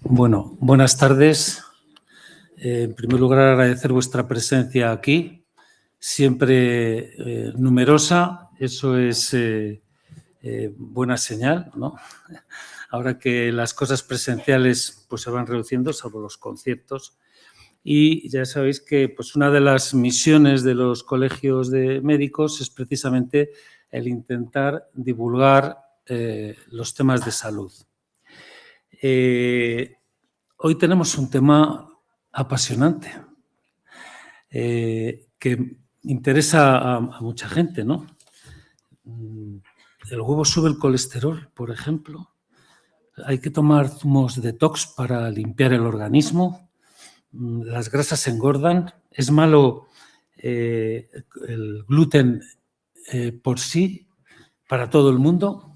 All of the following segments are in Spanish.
Bueno, buenas tardes. En primer lugar, agradecer vuestra presencia aquí, siempre numerosa. Eso es buena señal, ¿no? Ahora que las cosas presenciales pues, se van reduciendo, salvo los conciertos. Y ya sabéis que pues, una de las misiones de los colegios de médicos es precisamente el intentar divulgar los temas de salud. Hoy tenemos un tema apasionante que interesa a mucha gente, ¿no? El huevo sube el colesterol, por ejemplo. Hay que tomar zumos detox para limpiar el organismo. Las grasas engordan. Es malo el gluten por sí para todo el mundo.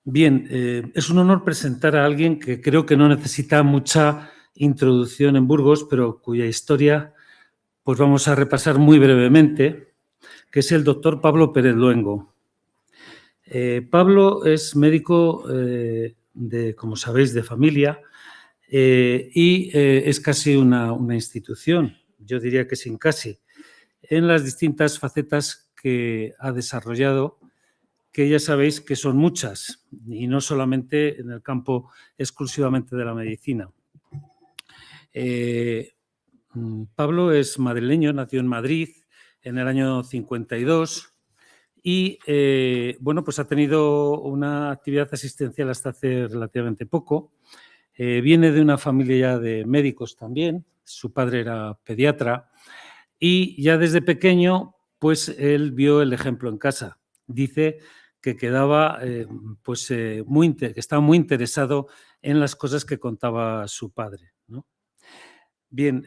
Bien, es un honor presentar a alguien que creo que no necesita mucha introducción en Burgos, pero cuya historia pues vamos a repasar muy brevemente, que es el doctor Pablo Pérez Luengo. Pablo es médico, como sabéis, de familia y es casi una institución, yo diría que sin casi, en las distintas facetas que ha desarrollado, que ya sabéis que son muchas y no solamente en el campo exclusivamente de la medicina. Pablo es madrileño, nació en Madrid en el año 52 y bueno, pues ha tenido una actividad asistencial hasta hace relativamente poco. Viene de una familia de médicos también, su padre era pediatra y ya desde pequeño pues él vio el ejemplo en casa. Dice que quedaba que estaba muy interesado en las cosas que contaba su padre, ¿no? Bien,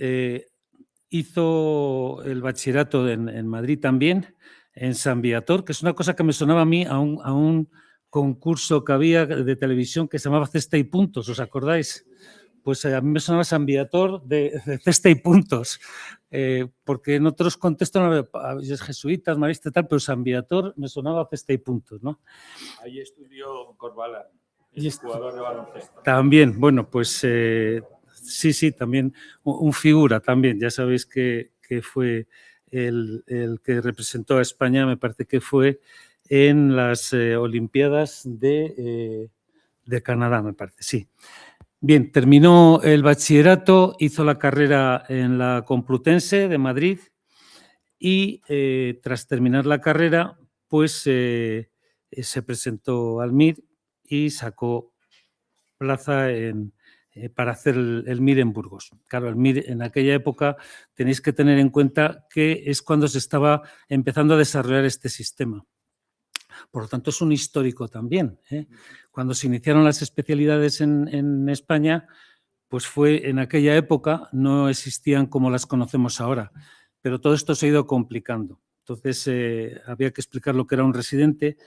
hizo el bachillerato en Madrid también, en San Viator, que es una cosa que me sonaba a mí a un concurso que había de televisión que se llamaba Cesta y Puntos, ¿os acordáis? Pues a mí me sonaba San Viator de Cesta y Puntos, porque en otros contextos no, jesuitas, maristas y tal, pero San Viator me sonaba Cesta y Puntos, ¿no? Ahí estudió Corbalán, jugador de baloncesto. También, bueno, pues sí, también un figura también, ya sabéis que fue el que representó a España, me parece que fue en las Olimpiadas de Canadá, me parece, sí. Bien, terminó el bachillerato, hizo la carrera en la Complutense de Madrid y tras terminar la carrera, pues se presentó al MIR y sacó plaza para hacer el MIR en Burgos. Claro, el MIR en aquella época tenéis que tener en cuenta que es cuando se estaba empezando a desarrollar este sistema. Por lo tanto, es un histórico también, ¿eh? Cuando se iniciaron las especialidades en España, pues fue en aquella época, no existían como las conocemos ahora, pero todo esto se ha ido complicando. Entonces, había que explicar lo que era un residente.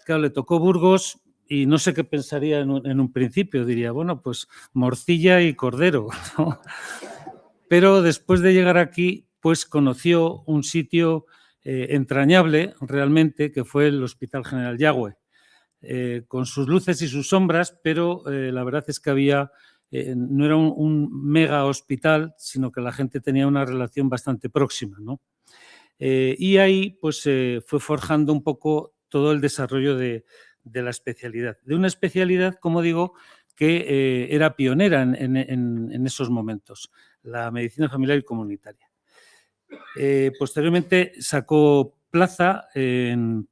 Claro, le tocó Burgos y no sé qué pensaría en un principio. Diría, bueno, pues morcilla y cordero, ¿no? Pero después de llegar aquí, pues conoció un sitio entrañable realmente, que fue el Hospital General Yagüe, con sus luces y sus sombras, pero la verdad es que había, no era un mega hospital, sino que la gente tenía una relación bastante próxima, ¿no? Y ahí pues fue forjando un poco todo el desarrollo de la especialidad. De una especialidad, como digo, que era pionera en esos momentos, la medicina familiar y comunitaria. Posteriormente sacó plaza en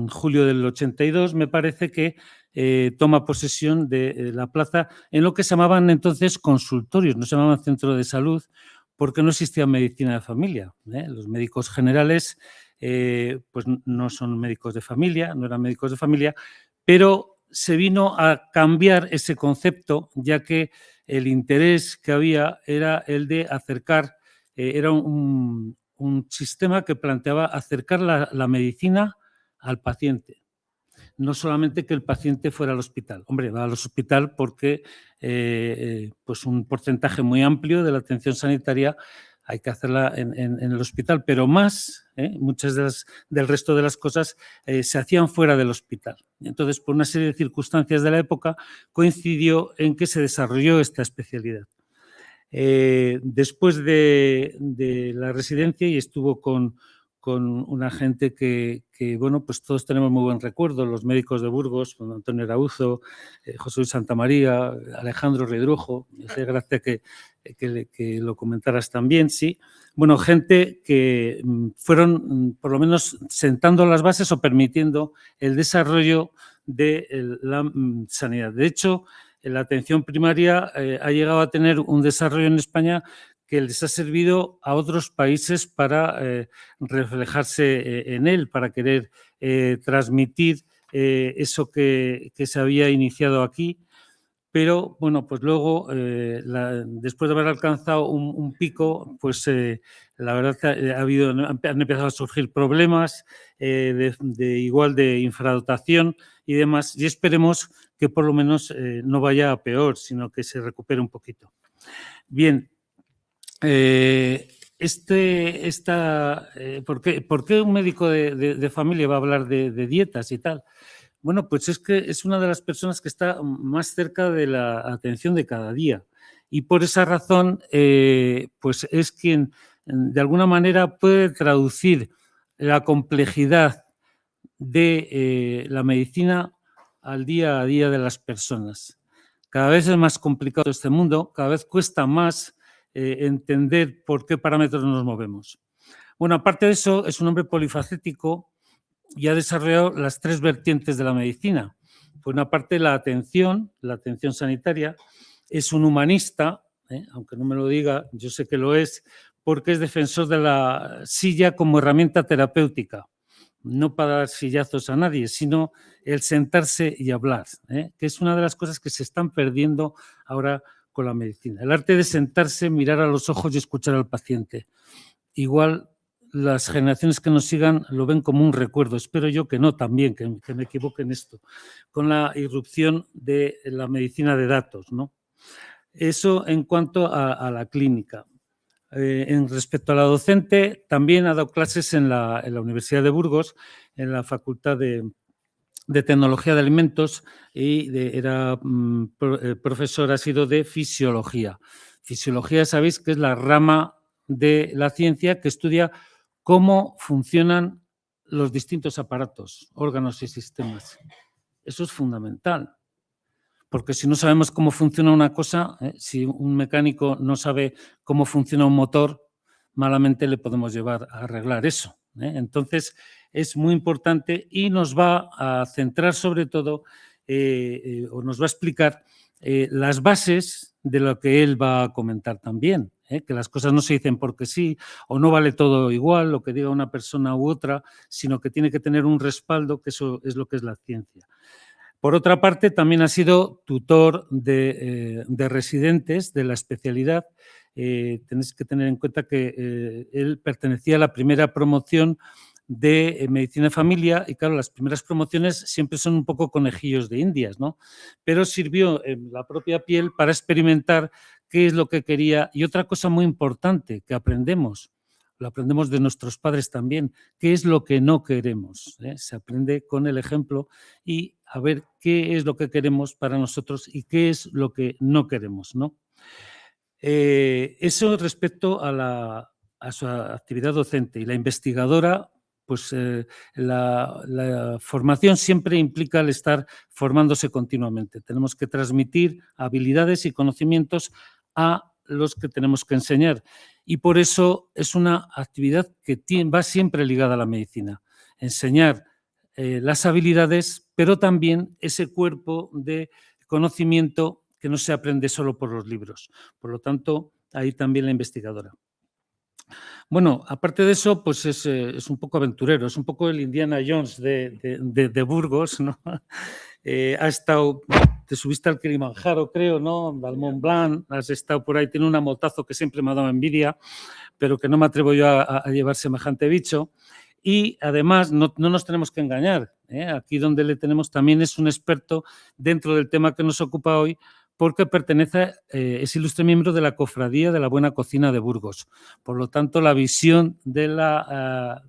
julio del 82, me parece que toma posesión de la plaza en lo que se llamaban entonces consultorios, no se llamaban centro de salud, porque no existía medicina de familia, ¿eh? Los médicos generales pues no son médicos de familia, no eran médicos de familia, pero se vino a cambiar ese concepto, ya que el interés que había era el de acercar, era un sistema que planteaba acercar la medicina al paciente. No solamente que el paciente fuera al hospital. Hombre, va al hospital porque pues un porcentaje muy amplio de la atención sanitaria hay que hacerla en el hospital, pero más, muchas del resto de las cosas se hacían fuera del hospital. Entonces, por una serie de circunstancias de la época, coincidió en que se desarrolló esta especialidad. Después de la residencia, y estuvo con una gente que, bueno, pues todos tenemos muy buen recuerdo, los médicos de Burgos, con Antonio Arauzo, José Luis Santamaría, Alejandro Redrujo, me hace gracia que lo comentaras también, sí. Bueno, gente que fueron por lo menos sentando las bases o permitiendo el desarrollo de la sanidad. De hecho, la atención primaria ha llegado a tener un desarrollo en España que les ha servido a otros países para reflejarse en él, para querer transmitir eso que se había iniciado aquí. Pero, bueno, pues luego, después de haber alcanzado un pico, pues la verdad que han empezado a surgir problemas igual de infradotación y demás, y esperemos que por lo menos no vaya a peor, sino que se recupere un poquito. Bien, ¿por qué un médico de familia va a hablar de dietas y tal? Bueno, pues es que es una de las personas que está más cerca de la atención de cada día y por esa razón pues es quien de alguna manera puede traducir la complejidad de la medicina al día a día de las personas. Cada vez es más complicado este mundo, cada vez cuesta más entender por qué parámetros nos movemos. Bueno, aparte de eso, es un hombre polifacético y ha desarrollado las tres vertientes de la medicina. Por una parte, la atención sanitaria, es un humanista, aunque no me lo diga, yo sé que lo es, porque es defensor de la silla como herramienta terapéutica, no para dar sillazos a nadie, sino el sentarse y hablar, que es una de las cosas que se están perdiendo ahora con la medicina. El arte de sentarse, mirar a los ojos y escuchar al paciente. Igual las generaciones que nos sigan lo ven como un recuerdo. Espero yo que no también, que me equivoque en esto, con la irrupción de la medicina de datos, ¿no? Eso en cuanto a la clínica. En respecto a la docente, también ha dado clases en la Universidad de Burgos, en la Facultad de Tecnología de Alimentos y era profesor, ha sido de fisiología. Fisiología, sabéis que es la rama de la ciencia que estudia cómo funcionan los distintos aparatos, órganos y sistemas. Eso es fundamental, porque si no sabemos cómo funciona una cosa, si un mecánico no sabe cómo funciona un motor, malamente le podemos llevar a arreglar eso. Entonces, es muy importante y nos va a centrar sobre todo, o nos va a explicar las bases de lo que él va a comentar también. Que las cosas no se dicen porque sí, o no vale todo igual, lo que diga una persona u otra, sino que tiene que tener un respaldo, que eso es lo que es la ciencia. Por otra parte, también ha sido tutor de residentes de la especialidad. Tenéis que tener en cuenta que él pertenecía a la primera promoción de medicina de familia y claro, las primeras promociones siempre son un poco conejillos de indias, ¿no? Pero sirvió en la propia piel para experimentar qué es lo que quería. Y otra cosa muy importante que aprendemos, lo aprendemos de nuestros padres también, qué es lo que no queremos. Se aprende con el ejemplo y a ver qué es lo que queremos para nosotros y qué es lo que no queremos, ¿no? Eso respecto a su actividad docente y la investigadora. Pues la formación siempre implica el estar formándose continuamente. Tenemos que transmitir habilidades y conocimientos a los que tenemos que enseñar. Y por eso es una actividad que va siempre ligada a la medicina. Enseñar las habilidades, pero también ese cuerpo de conocimiento que no se aprende solo por los libros. Por lo tanto, ahí también la investigadora. Bueno, aparte de eso, pues es un poco aventurero, es un poco el Indiana Jones de Burgos, ¿no? Ha estado, te subiste al Kilimanjaro, creo, ¿no? Al Mont Blanc, has estado por ahí, tiene un amotazo que siempre me ha dado envidia, pero que no me atrevo yo a llevar semejante bicho. Y además, no nos tenemos que engañar, aquí donde le tenemos también es un experto dentro del tema que nos ocupa hoy, porque pertenece, es ilustre miembro de la Cofradía de la Buena Cocina de Burgos. Por lo tanto, la visión de la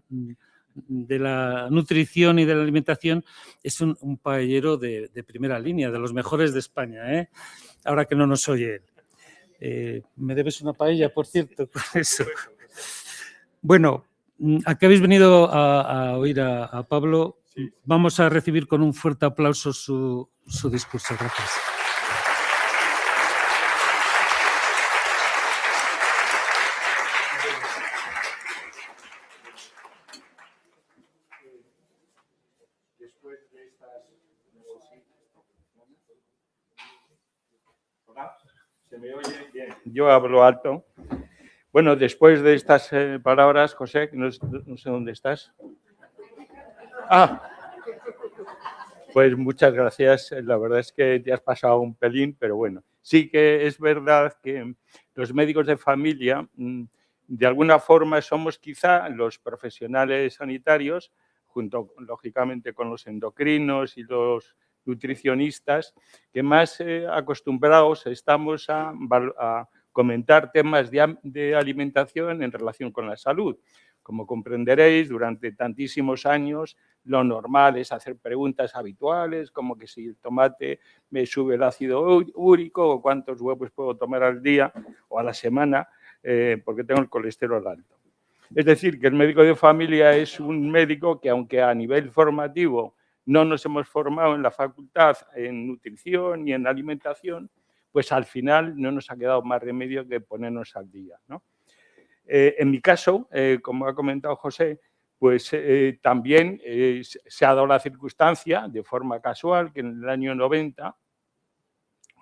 nutrición y de la alimentación es un paellero de primera línea, de los mejores de España, ¿eh? Ahora que no nos oye él. Me debes una paella, por cierto, con eso. Bueno, aquí habéis venido a oír a Pablo. Sí. Vamos a recibir con un fuerte aplauso su discurso. Gracias. Después de estas... Hola, ¿se me oye bien? Yo hablo alto. Bueno, después de estas palabras, José, no sé dónde estás. Pues muchas gracias. La verdad es que te has pasado un pelín, pero bueno. Sí que es verdad que los médicos de familia, de alguna forma, somos quizá los profesionales sanitarios, junto, lógicamente, con los endocrinos y los nutricionistas, que más acostumbrados estamos a comentar temas de alimentación en relación con la salud. Como comprenderéis, durante tantísimos años lo normal es hacer preguntas habituales, como que si el tomate me sube el ácido úrico o cuántos huevos puedo tomar al día o a la semana porque tengo el colesterol alto. Es decir, que el médico de familia es un médico que, aunque a nivel formativo no nos hemos formado en la facultad en nutrición y en alimentación, pues al final no nos ha quedado más remedio que ponernos al día, ¿no? En mi caso, como ha comentado José, pues también se ha dado la circunstancia, de forma casual, que en el año 90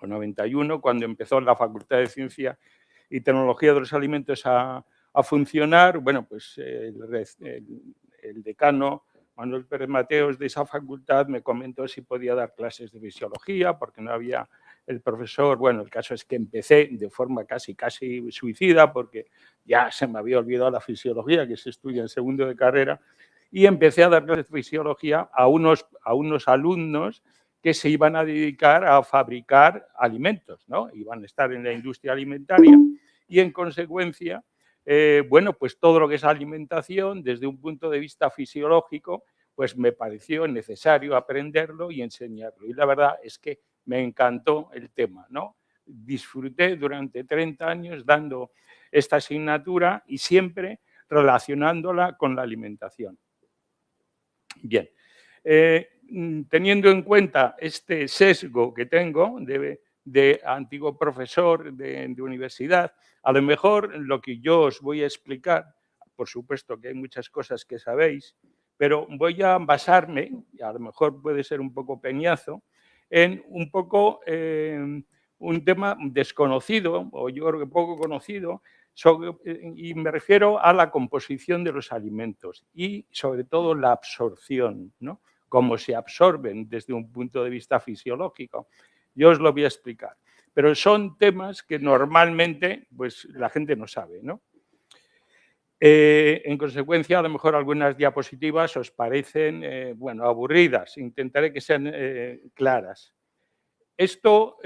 o 91, cuando empezó la Facultad de Ciencia y Tecnología de los Alimentos a funcionar, bueno, pues el decano Manuel Pérez Mateos de esa facultad me comentó si podía dar clases de fisiología, porque no había el profesor. Bueno, el caso es que empecé de forma casi suicida, porque ya se me había olvidado la fisiología, que se estudia en segundo de carrera, y empecé a dar clases de fisiología a unos alumnos que se iban a dedicar a fabricar alimentos, ¿no? Iban a estar en la industria alimentaria y, en consecuencia, bueno, pues todo lo que es alimentación, desde un punto de vista fisiológico, pues me pareció necesario aprenderlo y enseñarlo. Y la verdad es que me encantó el tema, ¿no? Disfruté durante 30 años dando esta asignatura y siempre relacionándola con la alimentación. Bien, teniendo en cuenta este sesgo que tengo de antiguo profesor de universidad, a lo mejor lo que yo os voy a explicar, por supuesto que hay muchas cosas que sabéis, pero voy a basarme, y a lo mejor puede ser un poco peñazo, en un poco un tema desconocido, o yo creo que poco conocido, y me refiero a la composición de los alimentos y, sobre todo, la absorción, ¿no? Cómo se absorben desde un punto de vista fisiológico. Yo os lo voy a explicar. Pero son temas que normalmente pues, la gente no sabe, ¿no? En consecuencia, a lo mejor algunas diapositivas os parecen bueno, aburridas. Intentaré que sean claras. Esto,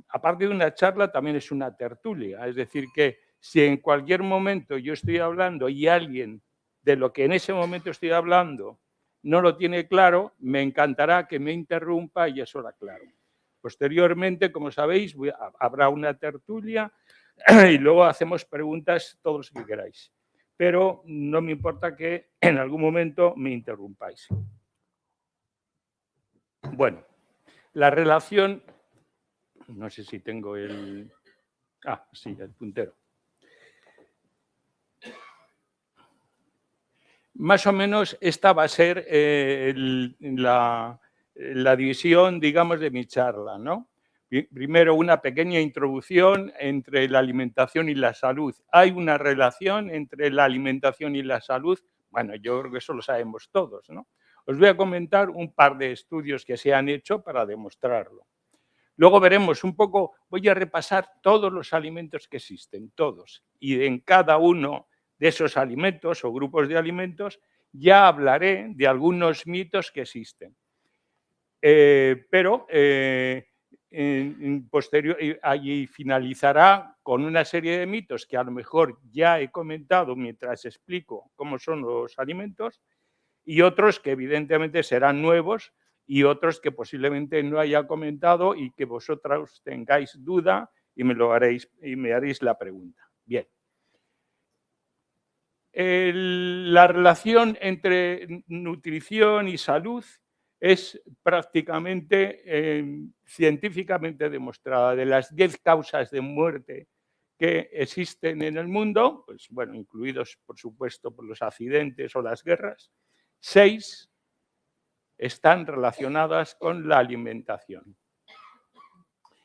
aparte de una charla, también es una tertulia. Es decir, que si en cualquier momento yo estoy hablando y alguien de lo que en ese momento estoy hablando no lo tiene claro, me encantará que me interrumpa y eso lo aclaro. Posteriormente, como sabéis, habrá una tertulia y luego hacemos preguntas todos los que queráis. Pero no me importa que en algún momento me interrumpáis. Bueno, la relación... No sé si tengo el... sí, el puntero. Más o menos esta va a ser la división, digamos, de mi charla, ¿no? Primero, una pequeña introducción entre la alimentación y la salud. ¿Hay una relación entre la alimentación y la salud? Bueno, yo creo que eso lo sabemos todos, ¿no? Os voy a comentar un par de estudios que se han hecho para demostrarlo. Luego veremos un poco, voy a repasar todos los alimentos que existen, todos. Y en cada uno de esos alimentos o grupos de alimentos ya hablaré de algunos mitos que existen. Pero posterior, y finalizará con una serie de mitos que a lo mejor ya he comentado mientras explico cómo son los alimentos, y otros que evidentemente serán nuevos y otros que posiblemente no haya comentado y que vosotros tengáis duda y me haréis la pregunta. Bien. La relación entre nutrición y salud es prácticamente científicamente demostrada. De las 10 causas de muerte que existen en el mundo, pues bueno, incluidos por supuesto por los accidentes o las guerras, 6 están relacionadas con la alimentación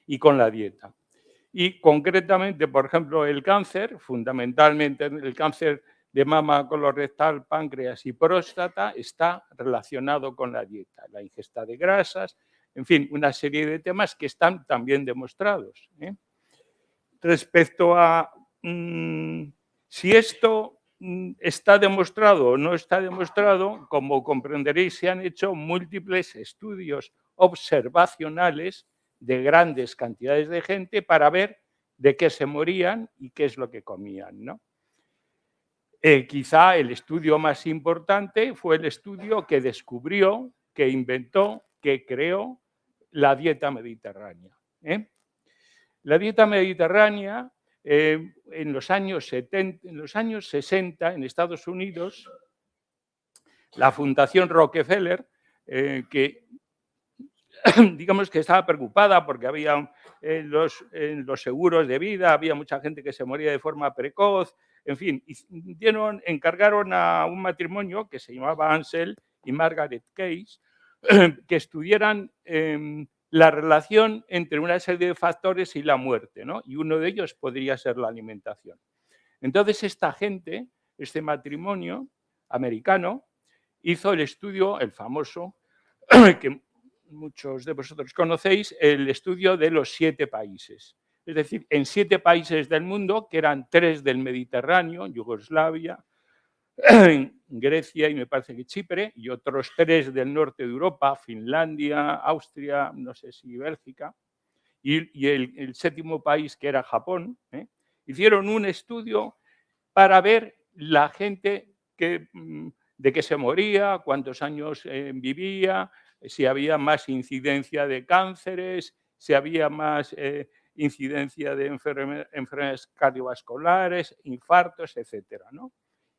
y con la dieta. Y concretamente, por ejemplo, el cáncer, fundamentalmente el cáncer de mama, colorectal, páncreas y próstata, está relacionado con la dieta, la ingesta de grasas, en fin, una serie de temas que están también demostrados. Respecto a si esto está demostrado o no está demostrado, como comprenderéis, se han hecho múltiples estudios observacionales de grandes cantidades de gente para ver de qué se morían y qué es lo que comían, ¿no? Quizá el estudio más importante fue el estudio que descubrió, que inventó, que creó la dieta mediterránea. La dieta mediterránea, en los años 60, en Estados Unidos, la Fundación Rockefeller, que digamos que estaba preocupada porque había los seguros de vida, había mucha gente que se moría de forma precoz, en fin, encargaron a un matrimonio que se llamaba Ansel y Margaret Case que estudiaran la relación entre una serie de factores y la muerte, ¿no? Y uno de ellos podría ser la alimentación. Entonces, esta gente, este matrimonio americano, hizo el estudio, el famoso, que muchos de vosotros conocéis, el estudio de los 7 países. Es decir, en 7 países del mundo, que eran 3 del Mediterráneo, Yugoslavia, Grecia y me parece que Chipre, y otros 3 del norte de Europa, Finlandia, Austria, no sé si Bélgica, y el 7º país, que era Japón, hicieron un estudio para ver la gente de qué se moría, cuántos años vivía, si había más incidencia de cánceres, si había más incidencia de enfermedades cardiovasculares, infartos, etcétera, ¿no?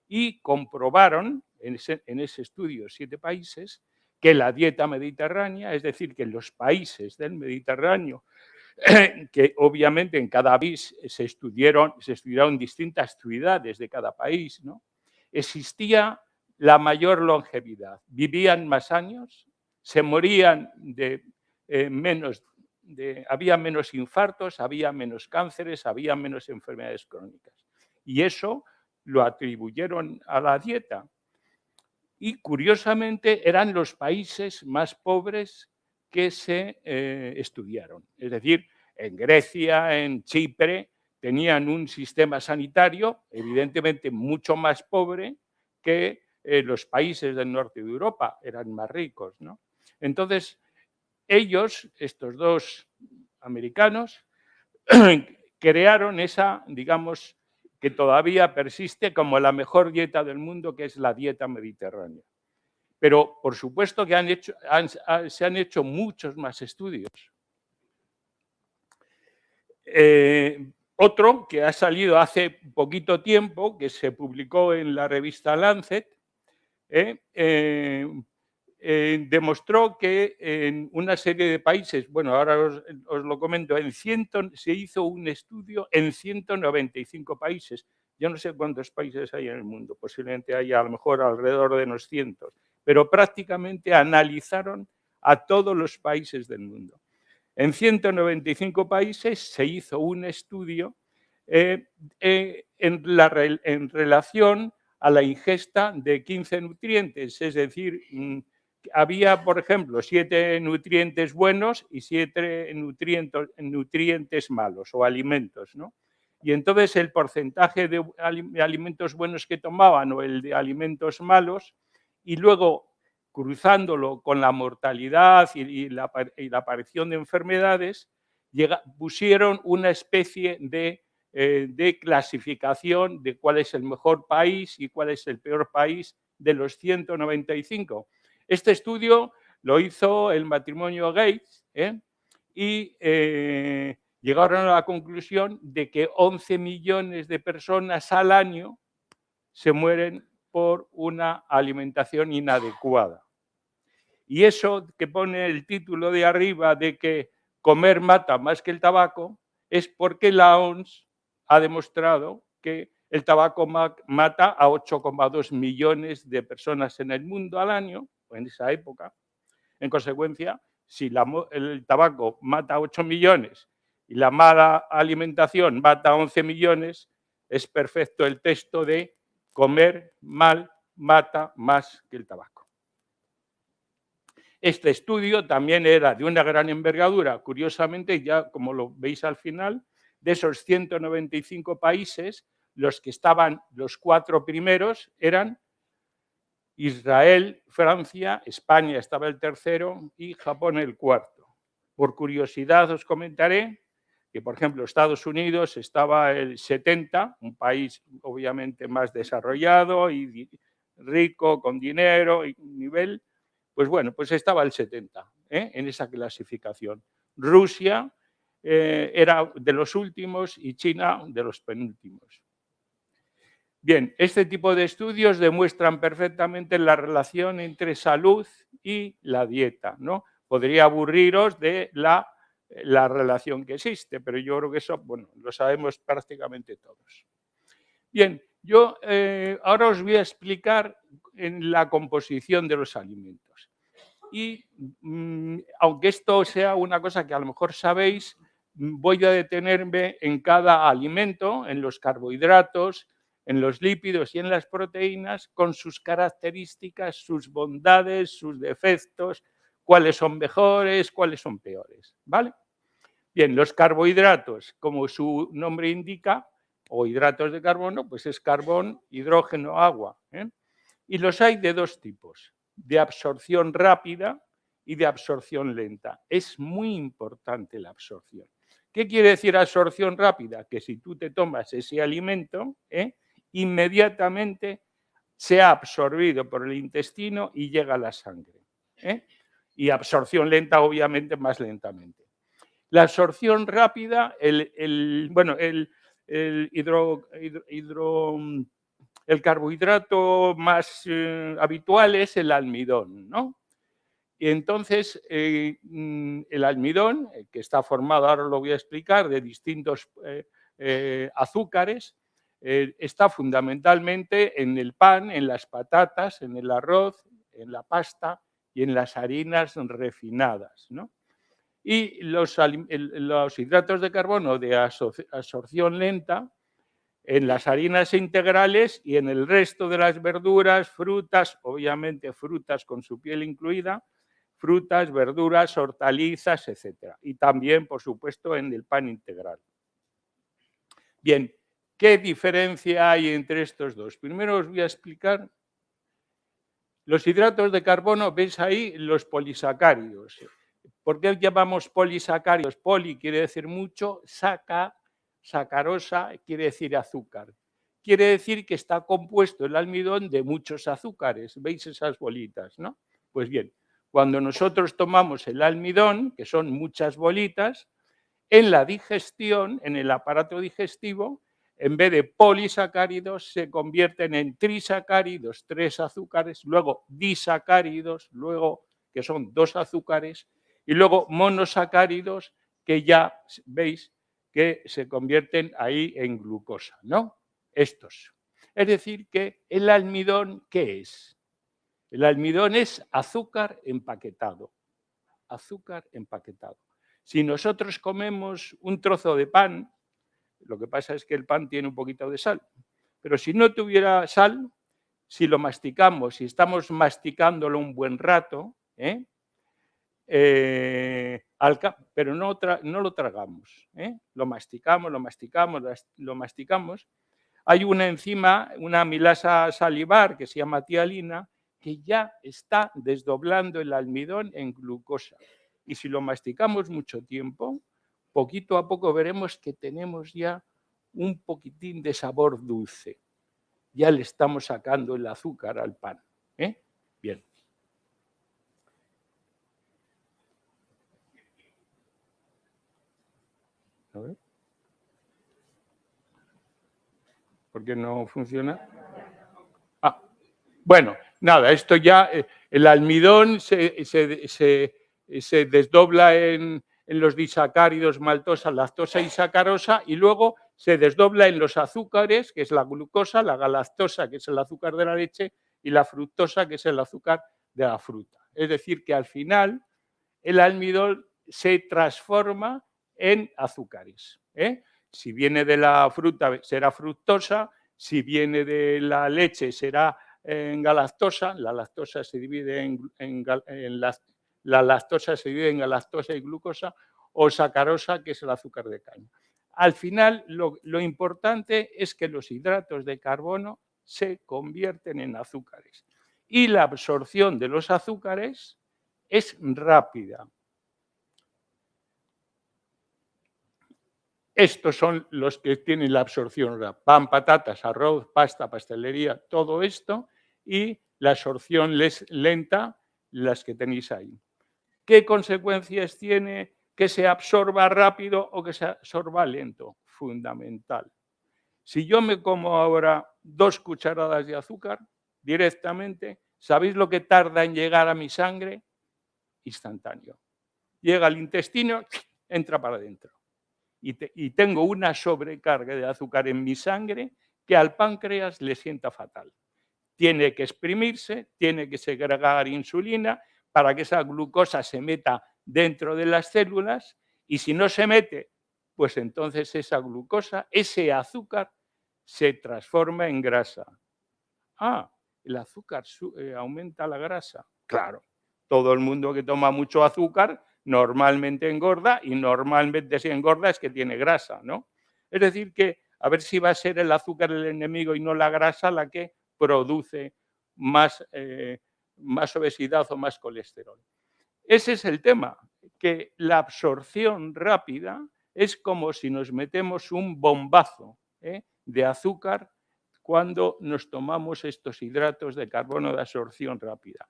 Y comprobaron en ese estudio, 7 países, que la dieta mediterránea, es decir, que los países del Mediterráneo, que obviamente en cada país se estudiaron distintas ciudades de cada país, ¿no? Existía la mayor longevidad. Vivían más años, se morían había menos infartos, había menos cánceres, había menos enfermedades crónicas. Y eso lo atribuyeron a la dieta. Y curiosamente eran los países más pobres que se estudiaron. Es decir, en Grecia, en Chipre, tenían un sistema sanitario evidentemente mucho más pobre que los países del norte de Europa, eran más ricos, ¿no? Entonces, ellos, estos 2 americanos, crearon esa, digamos, que todavía persiste como la mejor dieta del mundo, que es la dieta mediterránea. Pero, por supuesto que se han hecho muchos más estudios. Otro que ha salido hace poquito tiempo, que se publicó en la revista Lancet, demostró que en una serie de países, bueno, ahora os lo comento, se hizo un estudio en 195 países. Yo no sé cuántos países hay en el mundo, posiblemente haya a lo mejor alrededor de unos 100, pero prácticamente analizaron a todos los países del mundo. En 195 países se hizo un estudio en relación a la ingesta de 15 nutrientes, es decir, había, por ejemplo, 7 nutrientes buenos y 7 nutrientes malos o alimentos, ¿no? Y entonces el porcentaje de alimentos buenos que tomaban o el de alimentos malos, y luego cruzándolo con la mortalidad y la aparición de enfermedades, pusieron una especie de clasificación de cuál es el mejor país y cuál es el peor país de los 195. Este estudio lo hizo el matrimonio Gates, y llegaron a la conclusión de que 11 millones de personas al año se mueren por una alimentación inadecuada. Y eso que pone el título de arriba de que comer mata más que el tabaco es porque la OMS ha demostrado que el tabaco mata a 8,2 millones de personas en el mundo al año, o en esa época. En consecuencia, si el tabaco mata a 8 millones y la mala alimentación mata a 11 millones, es perfecto el texto de comer mal mata más que el tabaco. Este estudio también era de una gran envergadura, curiosamente, ya como lo veis al final, de esos 195 países, los que estaban los 4 primeros eran Israel, Francia, España estaba el tercero y Japón el cuarto. Por curiosidad os comentaré que, por ejemplo, Estados Unidos estaba el 70, un país obviamente más desarrollado y rico, con dinero y nivel, pues bueno, pues estaba el 70 en esa clasificación. Rusia era de los últimos y China de los penúltimos. Bien, este tipo de estudios demuestran perfectamente la relación entre salud y la dieta, ¿no? Podría aburriros de la relación que existe, pero yo creo que eso, bueno, lo sabemos prácticamente todos. Bien, yo ahora os voy a explicar en la composición de los alimentos. Y aunque esto sea una cosa que a lo mejor sabéis, voy a detenerme en cada alimento, en los carbohidratos, en los lípidos y en las proteínas, con sus características, sus bondades, sus defectos, cuáles son mejores, cuáles son peores, ¿vale? Bien, los carbohidratos, como su nombre indica, o hidratos de carbono, pues es carbón, hidrógeno, agua. Y los hay de dos tipos, de absorción rápida y de absorción lenta. Es muy importante la absorción. ¿Qué quiere decir absorción rápida? Que si tú te tomas ese alimento, inmediatamente se ha absorbido por el intestino y llega a la sangre. Y absorción lenta, obviamente, más lentamente. La absorción rápida, el carbohidrato más habitual es el almidón, ¿no? Y entonces, el almidón, que está formado, ahora lo voy a explicar, de distintos azúcares, está fundamentalmente en el pan, en las patatas, en el arroz, en la pasta y en las harinas refinadas, ¿no? Y los hidratos de carbono de absorción lenta en las harinas integrales y en el resto de las verduras, frutas, obviamente frutas con su piel incluida, frutas, verduras, hortalizas, etc. Y también, por supuesto, en el pan integral. Bien, ¿qué diferencia hay entre estos dos? Primero os voy a explicar los hidratos de carbono. Veis ahí los polisacáridos. ¿Por qué llamamos polisacáridos? Poli quiere decir mucho, sacarosa quiere decir azúcar. Quiere decir que está compuesto el almidón de muchos azúcares. ¿Veis esas bolitas, no? Pues bien, cuando nosotros tomamos el almidón, que son muchas bolitas, en la digestión, en el aparato digestivo, en vez de polisacáridos, se convierten en trisacáridos, 3 azúcares, luego disacáridos, luego que son 2 azúcares, y luego monosacáridos, que ya veis que se convierten ahí en glucosa, ¿no? Estos. Es decir, que el almidón, ¿qué es? El almidón es azúcar empaquetado. Azúcar empaquetado. Si nosotros comemos un trozo de pan, lo que pasa es que el pan tiene un poquito de sal, pero si no tuviera sal, si lo masticamos, si estamos masticándolo un buen rato, pero no lo tragamos, lo masticamos. Hay una enzima, una amilasa salivar que se llama tialina, que ya está desdoblando el almidón en glucosa. Y si lo masticamos mucho tiempo, poquito a poco veremos que tenemos ya un poquitín de sabor dulce. Ya le estamos sacando el azúcar al pan. Bien. A ver. ¿Por qué no funciona? Bueno, nada, esto ya, el almidón se desdobla en los disacáridos maltosa, lactosa y sacarosa, y luego se desdobla en los azúcares, que es la glucosa, la galactosa, que es el azúcar de la leche, y la fructosa, que es el azúcar de la fruta. Es decir, que al final el almidón se transforma en azúcares. Si viene de la fruta será fructosa, si viene de la leche será en galactosa. La lactosa se divide la lactosa se divide en galactosa y glucosa, o sacarosa, que es el azúcar de caña. Al final, lo importante es que los hidratos de carbono se convierten en azúcares y la absorción de los azúcares es rápida. Estos son los que tienen la absorción rápida: pan, patatas, arroz, pasta, pastelería, todo esto, y la absorción lenta, las que tenéis ahí. ¿Qué consecuencias tiene que se absorba rápido o que se absorba lento? Fundamental. Si yo me como ahora 2 cucharadas de azúcar directamente, ¿sabéis lo que tarda en llegar a mi sangre? Instantáneo. Llega al intestino, entra para adentro. Y tengo una sobrecarga de azúcar en mi sangre que al páncreas le sienta fatal. Tiene que exprimirse, tiene que segregar insulina para que esa glucosa se meta dentro de las células, y si no se mete, pues entonces esa glucosa, ese azúcar, se transforma en grasa. El azúcar aumenta la grasa. Claro, todo el mundo que toma mucho azúcar normalmente engorda, y normalmente si engorda es que tiene grasa, ¿no? Es decir que a ver si va a ser el azúcar el enemigo y no la grasa la que produce más obesidad o más colesterol. Ese es el tema, que la absorción rápida es como si nos metemos un bombazo de azúcar cuando nos tomamos estos hidratos de carbono de absorción rápida.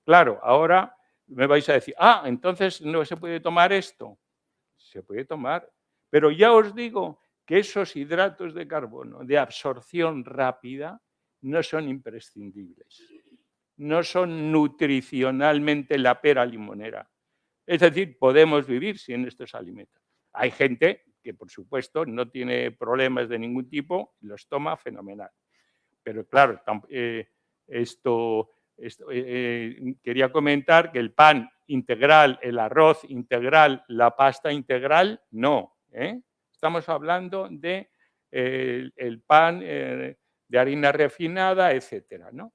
Claro, ahora me vais a decir, entonces no se puede tomar esto. Se puede tomar, pero ya os digo que esos hidratos de carbono de absorción rápida no son imprescindibles, no son nutricionalmente la pera limonera. Es decir, podemos vivir sin estos alimentos. Hay gente que, por supuesto, no tiene problemas de ningún tipo, los toma fenomenal. Pero claro, quería comentar que el pan integral, el arroz integral, la pasta integral, no. Estamos hablando de el pan de harina refinada, etcétera, ¿no?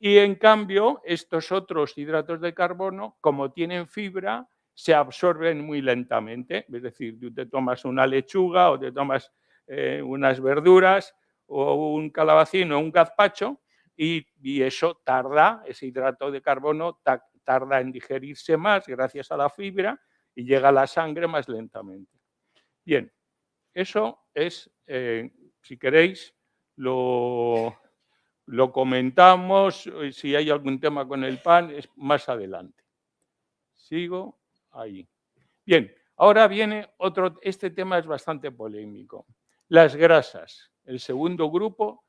Y en cambio, estos otros hidratos de carbono, como tienen fibra, se absorben muy lentamente. Es decir, tú te tomas una lechuga o te tomas unas verduras o un calabacín o un gazpacho, y eso tarda, ese hidrato de carbono tarda en digerirse más gracias a la fibra y llega a la sangre más lentamente. Bien, eso es, si queréis, lo comentamos. Si hay algún tema con el pan, es más adelante. Sigo ahí. Bien, ahora viene otro, este tema es bastante polémico. Las grasas, el segundo grupo,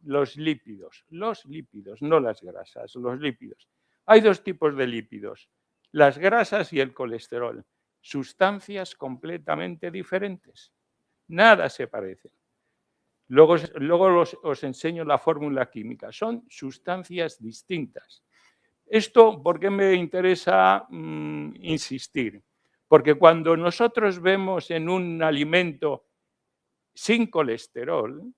los lípidos, no las grasas, los lípidos. Hay 2 tipos de lípidos, las grasas y el colesterol, sustancias completamente diferentes, nada se parecen. Luego os enseño la fórmula química, son sustancias distintas. Esto, ¿por qué me interesa insistir? Porque cuando nosotros vemos en un alimento sin colesterol,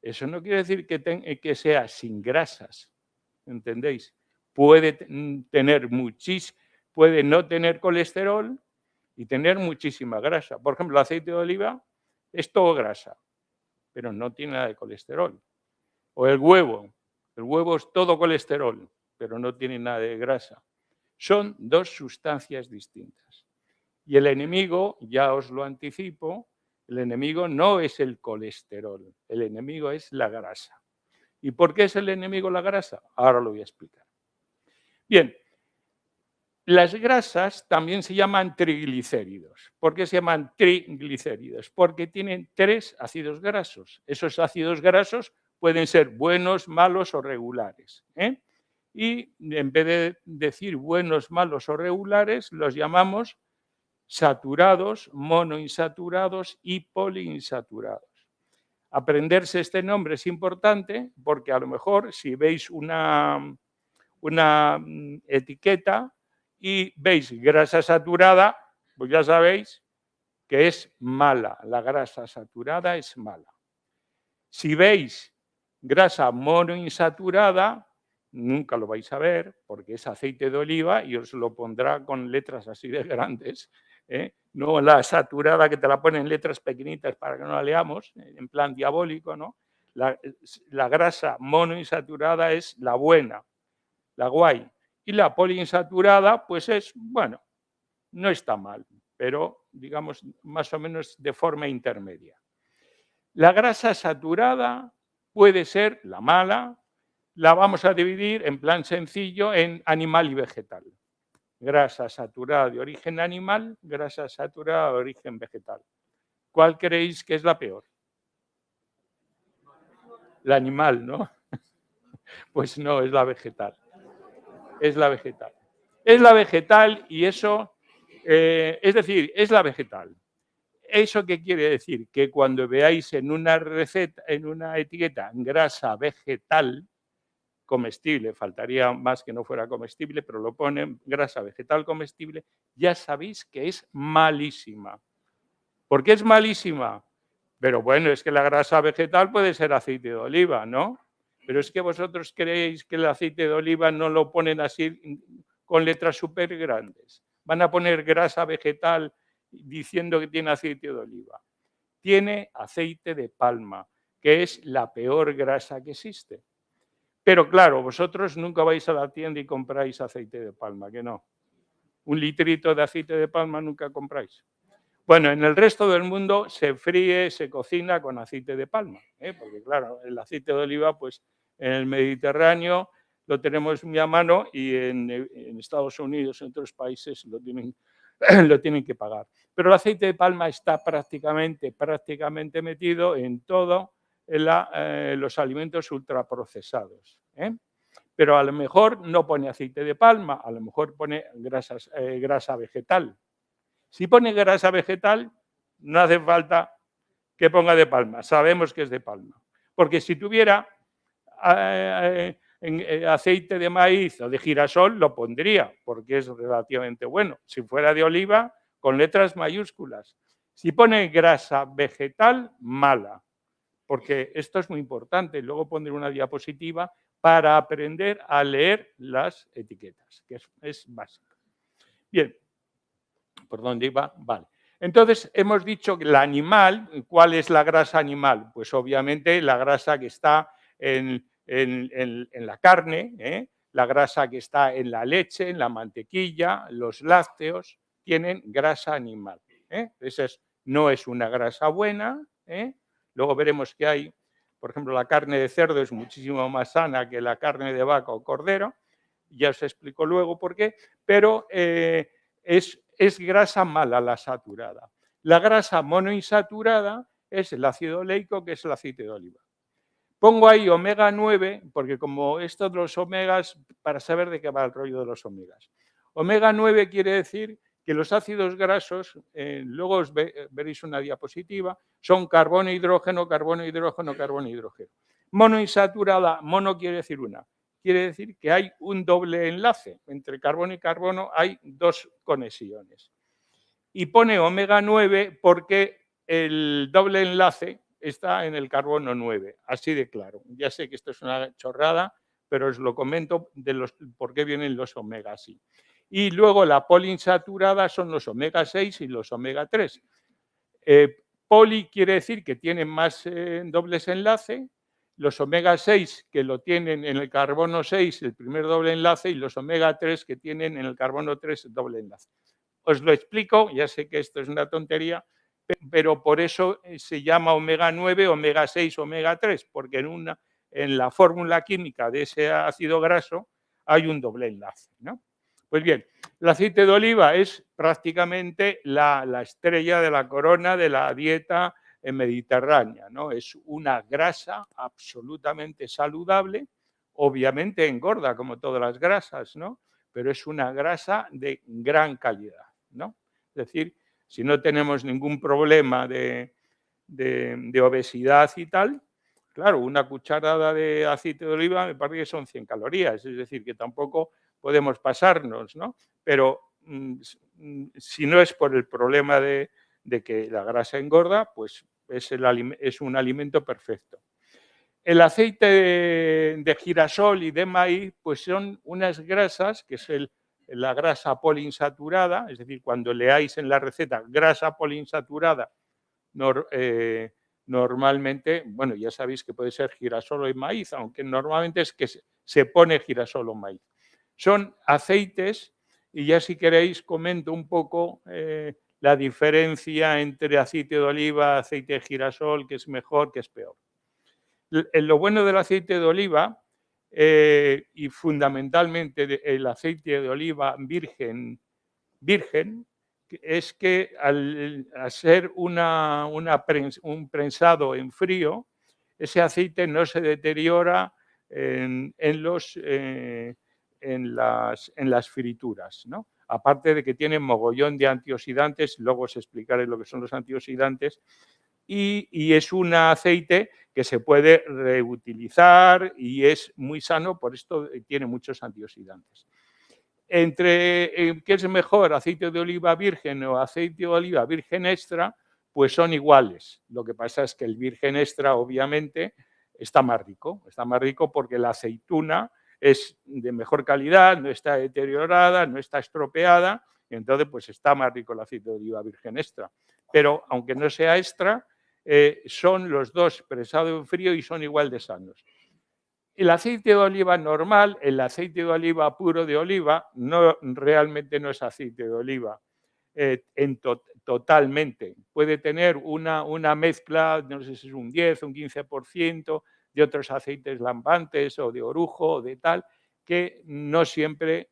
eso no quiere decir que sea sin grasas, ¿entendéis? Puede no tener colesterol y tener muchísima grasa. Por ejemplo, el aceite de oliva es todo grasa, pero no tiene nada de colesterol. O el huevo, El huevo es todo colesterol, pero no tiene nada de grasa. Son dos sustancias distintas. Y el enemigo, ya os lo anticipo, el enemigo no es el colesterol, el enemigo es la grasa. ¿Y por qué es el enemigo la grasa? Ahora lo voy a explicar. Bien, las grasas también se llaman triglicéridos. ¿Por qué se llaman triglicéridos? Porque tienen 3 ácidos grasos. Esos ácidos grasos pueden ser buenos, malos o regulares, ¿eh? Y en vez de decir buenos, malos o regulares, los llamamos saturados, monoinsaturados y poliinsaturados. Aprenderse este nombre es importante porque a lo mejor si veis una etiqueta y veis grasa saturada, pues ya sabéis que es mala, la grasa saturada es mala. Si veis grasa monoinsaturada, nunca lo vais a ver porque es aceite de oliva y os lo pondrá con letras así de grandes, ¿eh? No la saturada que te la ponen en letras pequeñitas para que no la leamos, en plan diabólico, ¿no? La grasa monoinsaturada es la buena, la guay. Y la poliinsaturada, pues es, bueno, no está mal, pero digamos más o menos de forma intermedia. La grasa saturada puede ser la mala, la vamos a dividir en plan sencillo en animal y vegetal. Grasa saturada de origen animal, grasa saturada de origen vegetal. ¿Cuál creéis que es la peor? La animal, ¿no? Pues no, es la vegetal. Es la vegetal. Es la vegetal y eso, es decir, es la vegetal. ¿Eso qué quiere decir? Que cuando veáis en una receta, en una etiqueta, grasa vegetal, comestible, faltaría más que no fuera comestible, pero lo ponen grasa vegetal comestible, ya sabéis que es malísima. ¿Por qué es malísima? Pero bueno, es que la grasa vegetal puede ser aceite de oliva, ¿no? Pero es que vosotros creéis que el aceite de oliva no lo ponen así con letras súper grandes. Van a poner grasa vegetal diciendo que tiene aceite de oliva. Tiene aceite de palma, que es la peor grasa que existe. Pero claro, vosotros nunca vais a la tienda y compráis aceite de palma, ¿que no? Un litrito de aceite de palma nunca compráis. Bueno, en el resto del mundo se fríe, se cocina con aceite de palma, ¿eh? Porque claro, el aceite de oliva, pues en el Mediterráneo lo tenemos muy a mano y en Estados Unidos, en otros países, lo tienen que pagar. Pero el aceite de palma está prácticamente metido en todos los alimentos ultraprocesados, ¿eh? Pero a lo mejor no pone aceite de palma, a lo mejor pone grasa vegetal. Si pone grasa vegetal, no hace falta que ponga de palma, sabemos que es de palma. Porque si tuviera aceite de maíz o de girasol, lo pondría, porque es relativamente bueno. Si fuera de oliva, con letras mayúsculas. Si pone grasa vegetal, mala, porque esto es muy importante. Luego pondré una diapositiva para aprender a leer las etiquetas, que es básico. Bien. ¿Por dónde iba? Vale. Entonces, hemos dicho que el animal, ¿cuál es la grasa animal? Pues obviamente la grasa que está en la carne, ¿eh? La grasa que está en la leche, en la mantequilla, los lácteos, tienen grasa animal, ¿eh? Esa no es una grasa buena, ¿eh? Luego veremos que hay, por ejemplo, la carne de cerdo es muchísimo más sana que la carne de vaca o cordero, ya os explico luego por qué, pero es grasa mala la saturada. La grasa monoinsaturada es el ácido oleico, que es el aceite de oliva. Pongo ahí omega 9, porque como estos los omegas, para saber de qué va el rollo de los omegas. Omega 9 quiere decir que los ácidos grasos, luego os veréis una diapositiva, son carbono, hidrógeno, carbono, hidrógeno, carbono, hidrógeno. Monoinsaturada, mono quiere decir una. Quiere decir que hay un doble enlace. Entre carbono y carbono hay 2 conexiones. Y pone omega 9 porque el doble enlace está en el carbono 9, así de claro. Ya sé que esto es una chorrada, pero os lo comento de por qué vienen los omega así. Y luego la poliinsaturada son los omega 6 y los omega 3. Poli quiere decir que tienen más dobles enlaces. los omega 6 que lo tienen en el carbono 6, el primer doble enlace, y los omega 3 que tienen en el carbono 3 el doble enlace. Os lo explico, ya sé que esto es una tontería, pero por eso se llama omega 9, omega 6, omega 3, porque en la fórmula química de ese ácido graso hay un doble enlace, ¿no? Pues bien, el aceite de oliva es prácticamente la estrella de la corona de la dieta mediterránea, ¿no? Es una grasa absolutamente saludable, obviamente engorda como todas las grasas, ¿no? Pero es una grasa de gran calidad, ¿no? Es decir, si no tenemos ningún problema de obesidad y tal, claro, una cucharada de aceite de oliva me parece que son 100 calorías, es decir, que tampoco podemos pasarnos, ¿no? Pero si no es por el problema de que la grasa engorda, pues es un alimento perfecto. El aceite de girasol y de maíz, pues son unas grasas, que es la grasa poliinsaturada, es decir, cuando leáis en la receta grasa poliinsaturada, normalmente, bueno, ya sabéis que puede ser girasol o maíz, aunque normalmente es que se pone girasol o maíz. Son aceites, y ya si queréis comento un poco la diferencia entre aceite de oliva, aceite de girasol, que es mejor, que es peor. Lo bueno del aceite de oliva, y fundamentalmente el aceite de oliva virgen, es que al ser un prensado en frío, ese aceite no se deteriora en las frituras, ¿no? Aparte de que tiene mogollón de antioxidantes, luego os explicaré lo que son los antioxidantes, y es un aceite que se puede reutilizar y es muy sano, por esto tiene muchos antioxidantes. ¿Qué es mejor, aceite de oliva virgen o aceite de oliva virgen extra? Pues son iguales. Lo que pasa es que el virgen extra, obviamente, está más rico porque la aceituna es de mejor calidad, no está deteriorada, no está estropeada, y entonces pues está más rico el aceite de oliva virgen extra. Pero aunque no sea extra, son los dos presados en frío y son igual de sanos. El aceite de oliva normal, el aceite de oliva puro de oliva, realmente no es aceite de oliva totalmente. Puede tener una mezcla, no sé si es un 10 o un 15% de otros aceites lampantes o de orujo o de tal, que no siempre.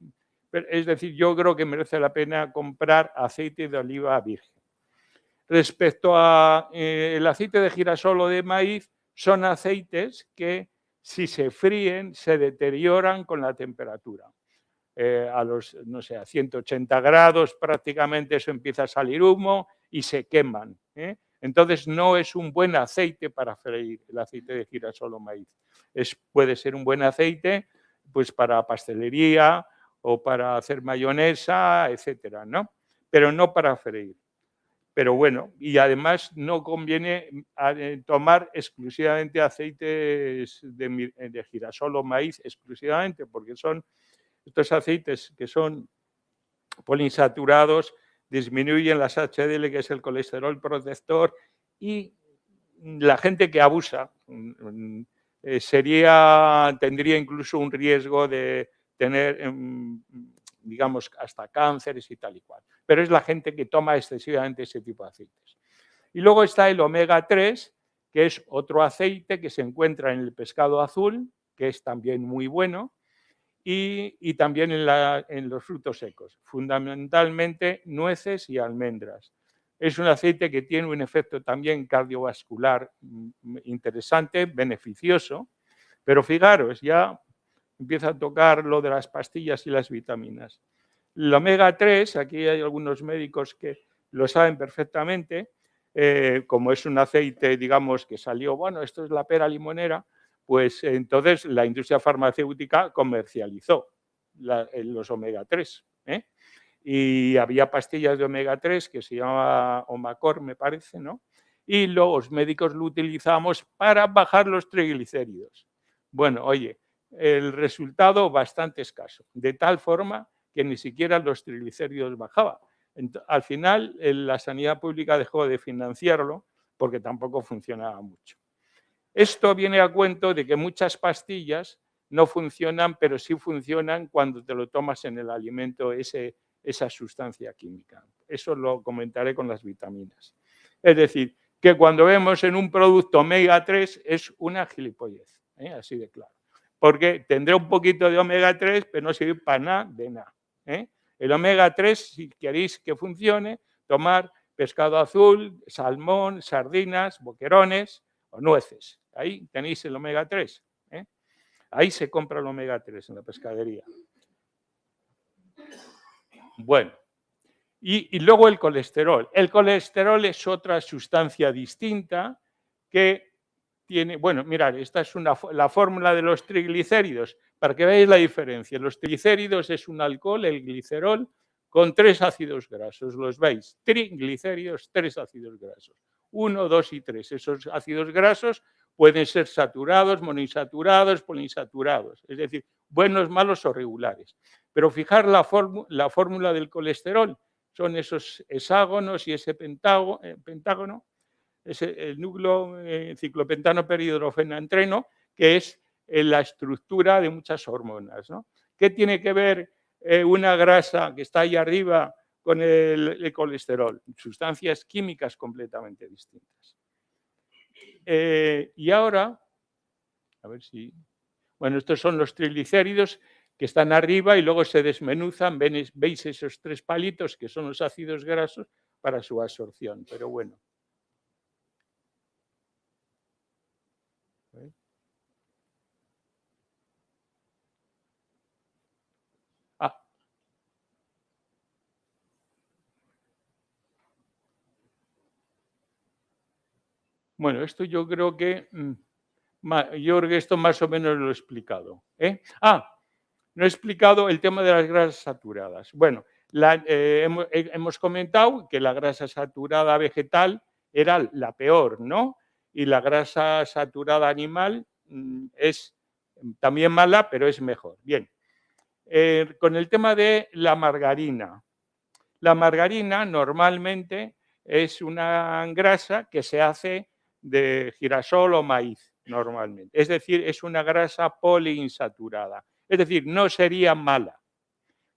Es decir, yo creo que merece la pena comprar aceite de oliva virgen. Respecto a el aceite de girasol o de maíz, son aceites que si se fríen se deterioran con la temperatura. A los, no sé, a 180 grados prácticamente eso empieza a salir humo y se queman. Entonces no es un buen aceite para freír el aceite de girasol o maíz. Puede ser un buen aceite pues para pastelería o para hacer mayonesa, etcétera, ¿no? Pero no para freír. Pero bueno, y además no conviene tomar exclusivamente aceites de girasol o maíz exclusivamente, porque son estos aceites que son poliinsaturados, disminuyen las HDL, que es el colesterol protector, y la gente que abusa tendría incluso un riesgo de tener, digamos, hasta cánceres y tal y cual. Pero es la gente que toma excesivamente ese tipo de aceites. Y luego está el omega 3, que es otro aceite que se encuentra en el pescado azul, que es también muy bueno, y también en los frutos secos, fundamentalmente nueces y almendras. Es un aceite que tiene un efecto también cardiovascular interesante, beneficioso, pero fijaros, ya empieza a tocar lo de las pastillas y las vitaminas. El omega 3, aquí hay algunos médicos que lo saben perfectamente, como es un aceite, digamos, que salió, bueno, esto es la pera limonera, pues entonces la industria farmacéutica comercializó los omega 3. Y había pastillas de omega 3 que se llamaba Omacor, me parece, ¿no? Y los médicos lo utilizamos para bajar los triglicéridos. Bueno, oye, el resultado bastante escaso, de tal forma que ni siquiera los triglicéridos bajaban. Al final, la sanidad pública dejó de financiarlo porque tampoco funcionaba mucho. Esto viene a cuento de que muchas pastillas no funcionan, pero sí funcionan cuando te lo tomas en el alimento esa sustancia química. Eso lo comentaré con las vitaminas. Es decir, que cuando vemos en un producto omega 3 es una gilipollez, así de claro. Porque tendrá un poquito de omega 3, pero no sirve para nada de nada. El omega 3, si queréis que funcione, tomar pescado azul, salmón, sardinas, boquerones o nueces. Ahí tenéis el omega 3. Ahí se compra el omega 3 en la pescadería. Bueno, y luego el colesterol. El colesterol es otra sustancia distinta que tiene, bueno, mirad, esta es la fórmula de los triglicéridos, para que veáis la diferencia. Los triglicéridos es un alcohol, el glicerol, con 3 ácidos grasos, los veis, triglicéridos, 3 ácidos grasos, 1, 2 y 3. Esos ácidos grasos pueden ser saturados, monoinsaturados, poliinsaturados, es decir, buenos, malos o regulares. Pero fijar la fórmula del colesterol son esos hexágonos y ese pentágono, es el núcleo ciclopentano perhidrofenantreno, que es la estructura de muchas hormonas, ¿no? ¿Qué tiene que ver una grasa que está ahí arriba con el colesterol? Sustancias químicas completamente distintas. Y ahora, a ver si... Bueno, estos son los triglicéridos que están arriba y luego se desmenuzan. Veis esos 3 palitos que son los ácidos grasos para su absorción, pero bueno. Bueno, esto yo creo que esto más o menos lo he explicado. No he explicado el tema de las grasas saturadas. Bueno, hemos comentado que la grasa saturada vegetal era la peor, ¿no? Y la grasa saturada animal es también mala, pero es mejor. Bien, con el tema de la margarina. La margarina normalmente es una grasa que se hace de girasol o maíz, normalmente. Es decir, es una grasa poliinsaturada. Es decir, no sería mala.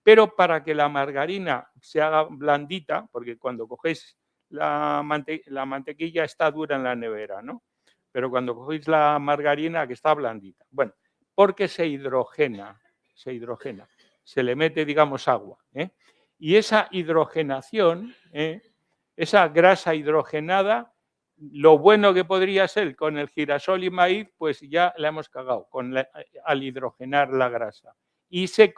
Pero para que la margarina se haga blandita, porque cuando cogéis la mantequilla está dura en la nevera, ¿no? Pero cuando cogéis la margarina que está blandita. Bueno, porque se hidrogena, se le mete, digamos, agua. Y esa hidrogenación, esa grasa hidrogenada, lo bueno que podría ser con el girasol y maíz, pues ya la hemos cagado al hidrogenar la grasa. Y se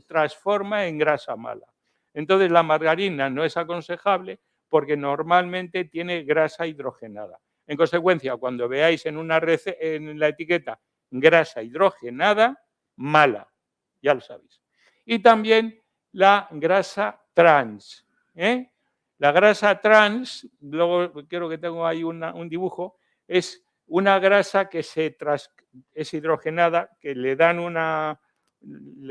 transforma en grasa mala. Entonces la margarina no es aconsejable porque normalmente tiene grasa hidrogenada. En consecuencia, cuando veáis en la etiqueta grasa hidrogenada, mala, ya lo sabéis. Y también la grasa trans. La grasa trans, luego creo que tengo ahí un dibujo, es una grasa que es hidrogenada, que le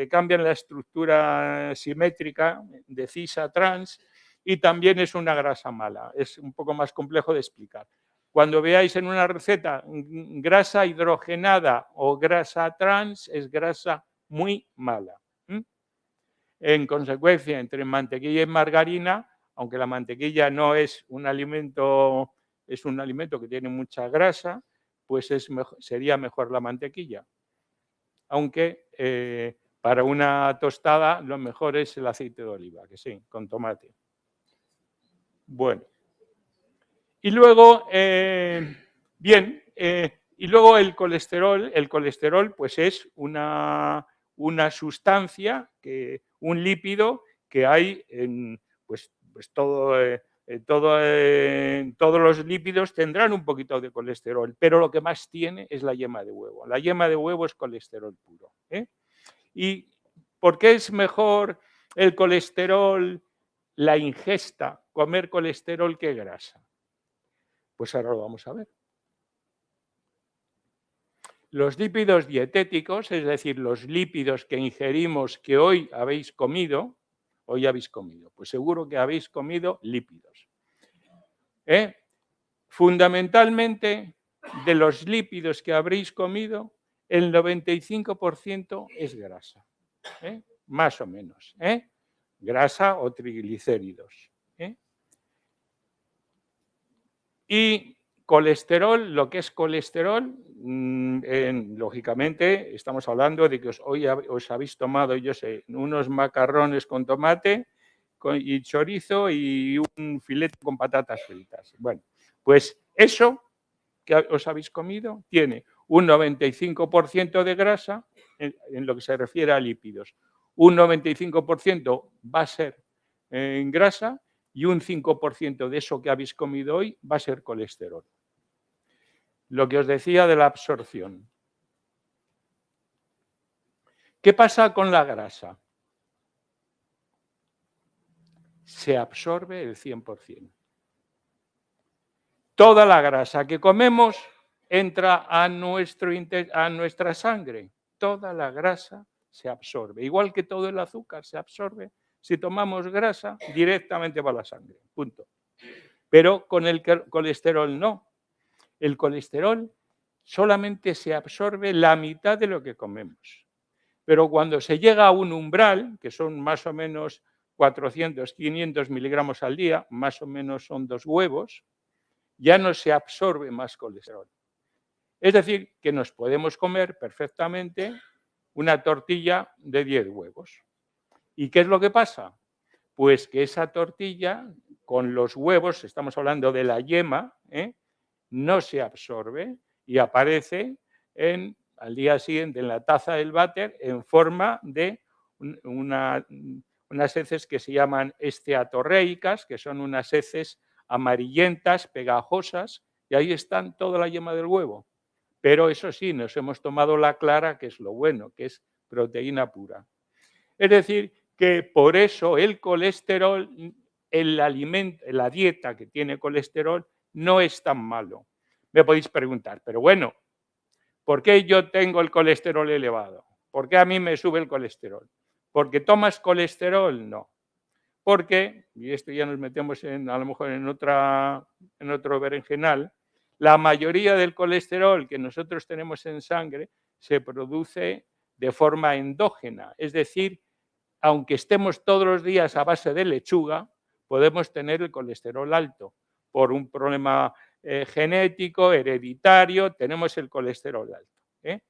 cambian la estructura simétrica de cis a trans y también es una grasa mala. Es un poco más complejo de explicar. Cuando veáis en una receta grasa hidrogenada o grasa trans, es grasa muy mala. En consecuencia, entre mantequilla y margarina, aunque la mantequilla no es un alimento, es un alimento que tiene mucha grasa, pues sería mejor la mantequilla. Aunque para una tostada lo mejor es el aceite de oliva, que sí, con tomate. Bueno. Y luego, y luego el colesterol pues es una sustancia, un lípido que hay en todos los lípidos tendrán un poquito de colesterol, pero lo que más tiene es la yema de huevo. La yema de huevo es colesterol puro. ¿Y por qué es mejor el colesterol, la ingesta, comer colesterol que grasa? Pues ahora lo vamos a ver. Los lípidos dietéticos, es decir, los lípidos que ingerimos que hoy habéis comido, pues seguro que habéis comido lípidos. Fundamentalmente de los lípidos que habréis comido, el 95% es grasa, más o menos, grasa o triglicéridos. Y colesterol, lo que es colesterol, lógicamente estamos hablando de que hoy os habéis tomado, yo sé, unos macarrones con tomate y chorizo y un filete con patatas fritas. Bueno, pues eso que os habéis comido tiene un 95% de grasa en lo que se refiere a lípidos. Un 95% va a ser en grasa y un 5% de eso que habéis comido hoy va a ser colesterol. Lo que os decía de la absorción. ¿Qué pasa con la grasa? Se absorbe el 100%. Toda la grasa que comemos entra a nuestra sangre. Toda la grasa se absorbe. Igual que todo el azúcar se absorbe. Si tomamos grasa, directamente va a la sangre. Punto. Pero con el colesterol no. El colesterol solamente se absorbe la mitad de lo que comemos. Pero cuando se llega a un umbral, que son más o menos 400, 500 miligramos al día, más o menos son 2 huevos, ya no se absorbe más colesterol. Es decir, que nos podemos comer perfectamente una tortilla de 10 huevos. ¿Y qué es lo que pasa? Pues que esa tortilla, con los huevos, estamos hablando de la yema, no se absorbe y aparece al día siguiente en la taza del váter en forma de unas heces que se llaman esteatorreicas, que son unas heces amarillentas, pegajosas, y ahí están toda la yema del huevo. Pero eso sí, nos hemos tomado la clara, que es lo bueno, que es proteína pura. Es decir, que por eso el colesterol, la dieta que tiene colesterol, no es tan malo. Me podéis preguntar, pero bueno, ¿por qué yo tengo el colesterol elevado? ¿Por qué a mí me sube el colesterol? ¿Porque tomas colesterol? No. Porque, y esto ya nos metemos a lo mejor en otro berenjenal, la mayoría del colesterol que nosotros tenemos en sangre se produce de forma endógena, es decir, aunque estemos todos los días a base de lechuga, podemos tener el colesterol alto. Por un problema genético, hereditario, tenemos el colesterol alto.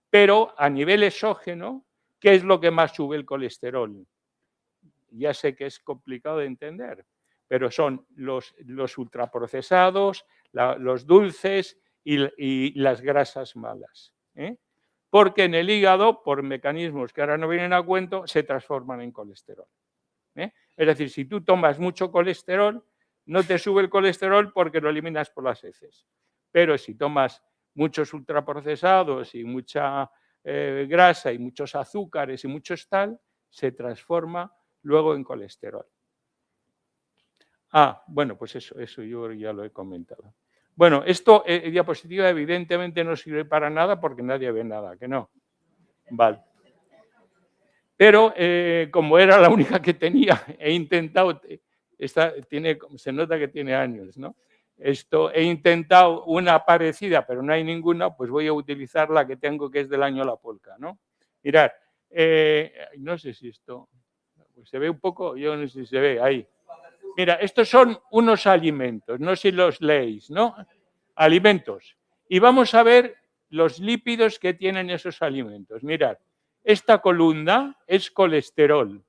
Pero a nivel exógeno, ¿qué es lo que más sube el colesterol? Ya sé que es complicado de entender, pero son los ultraprocesados, los dulces y las grasas malas. Porque en el hígado, por mecanismos que ahora no vienen a cuento, se transforman en colesterol. Es decir, si tú tomas mucho colesterol, no te sube el colesterol porque lo eliminas por las heces. Pero si tomas muchos ultraprocesados y mucha grasa y muchos azúcares y muchos tal, se transforma luego en colesterol. Bueno, pues eso yo ya lo he comentado. Bueno, esto, diapositiva, evidentemente no sirve para nada porque nadie ve nada, ¿que no? Vale. Pero como era la única que tenía, he intentado, se nota que tiene años, ¿no? He intentado una parecida, pero no hay ninguna, pues voy a utilizar la que tengo, que es del año La Polca, ¿no? Mirad, no sé si esto, pues se ve un poco, yo no sé si se ve ahí. Mira, estos son unos alimentos, no sé si los leéis, ¿no? Alimentos. Y vamos a ver los lípidos que tienen esos alimentos. Mirad, esta columna es colesterol.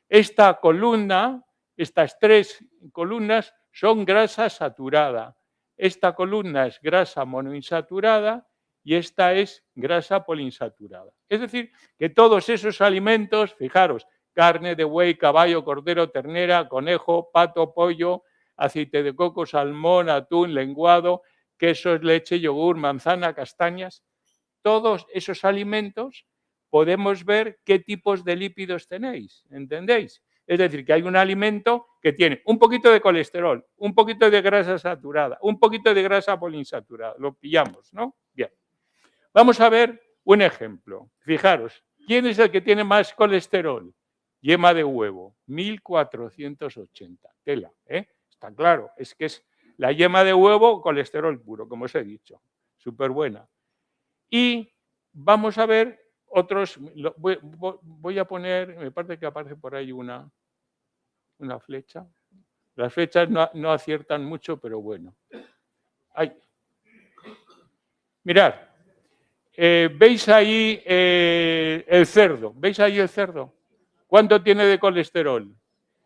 Esta columna, estas 3 columnas son grasa saturada. Esta columna es grasa monoinsaturada y esta es grasa poliinsaturada. Es decir, que todos esos alimentos, fijaros, carne de buey, caballo, cordero, ternera, conejo, pato, pollo, aceite de coco, salmón, atún, lenguado, quesos, leche, yogur, manzana, castañas, todos esos alimentos podemos ver qué tipos de lípidos tenéis, ¿entendéis? Es decir, que hay un alimento que tiene un poquito de colesterol, un poquito de grasa saturada, un poquito de grasa poliinsaturada. Lo pillamos, ¿no? Bien. Vamos a ver un ejemplo. Fijaros, ¿quién es el que tiene más colesterol? Yema de huevo, 1480. Tela, Está claro, es que es La yema de huevo, colesterol puro, como os he dicho. Súper buena. Y vamos a ver otros. Voy a poner, me parece que aparece por ahí una flecha. Las flechas no aciertan mucho, pero bueno. Mirad, ¿veis ahí el cerdo? ¿Veis ahí el cerdo? ¿Cuánto tiene de colesterol?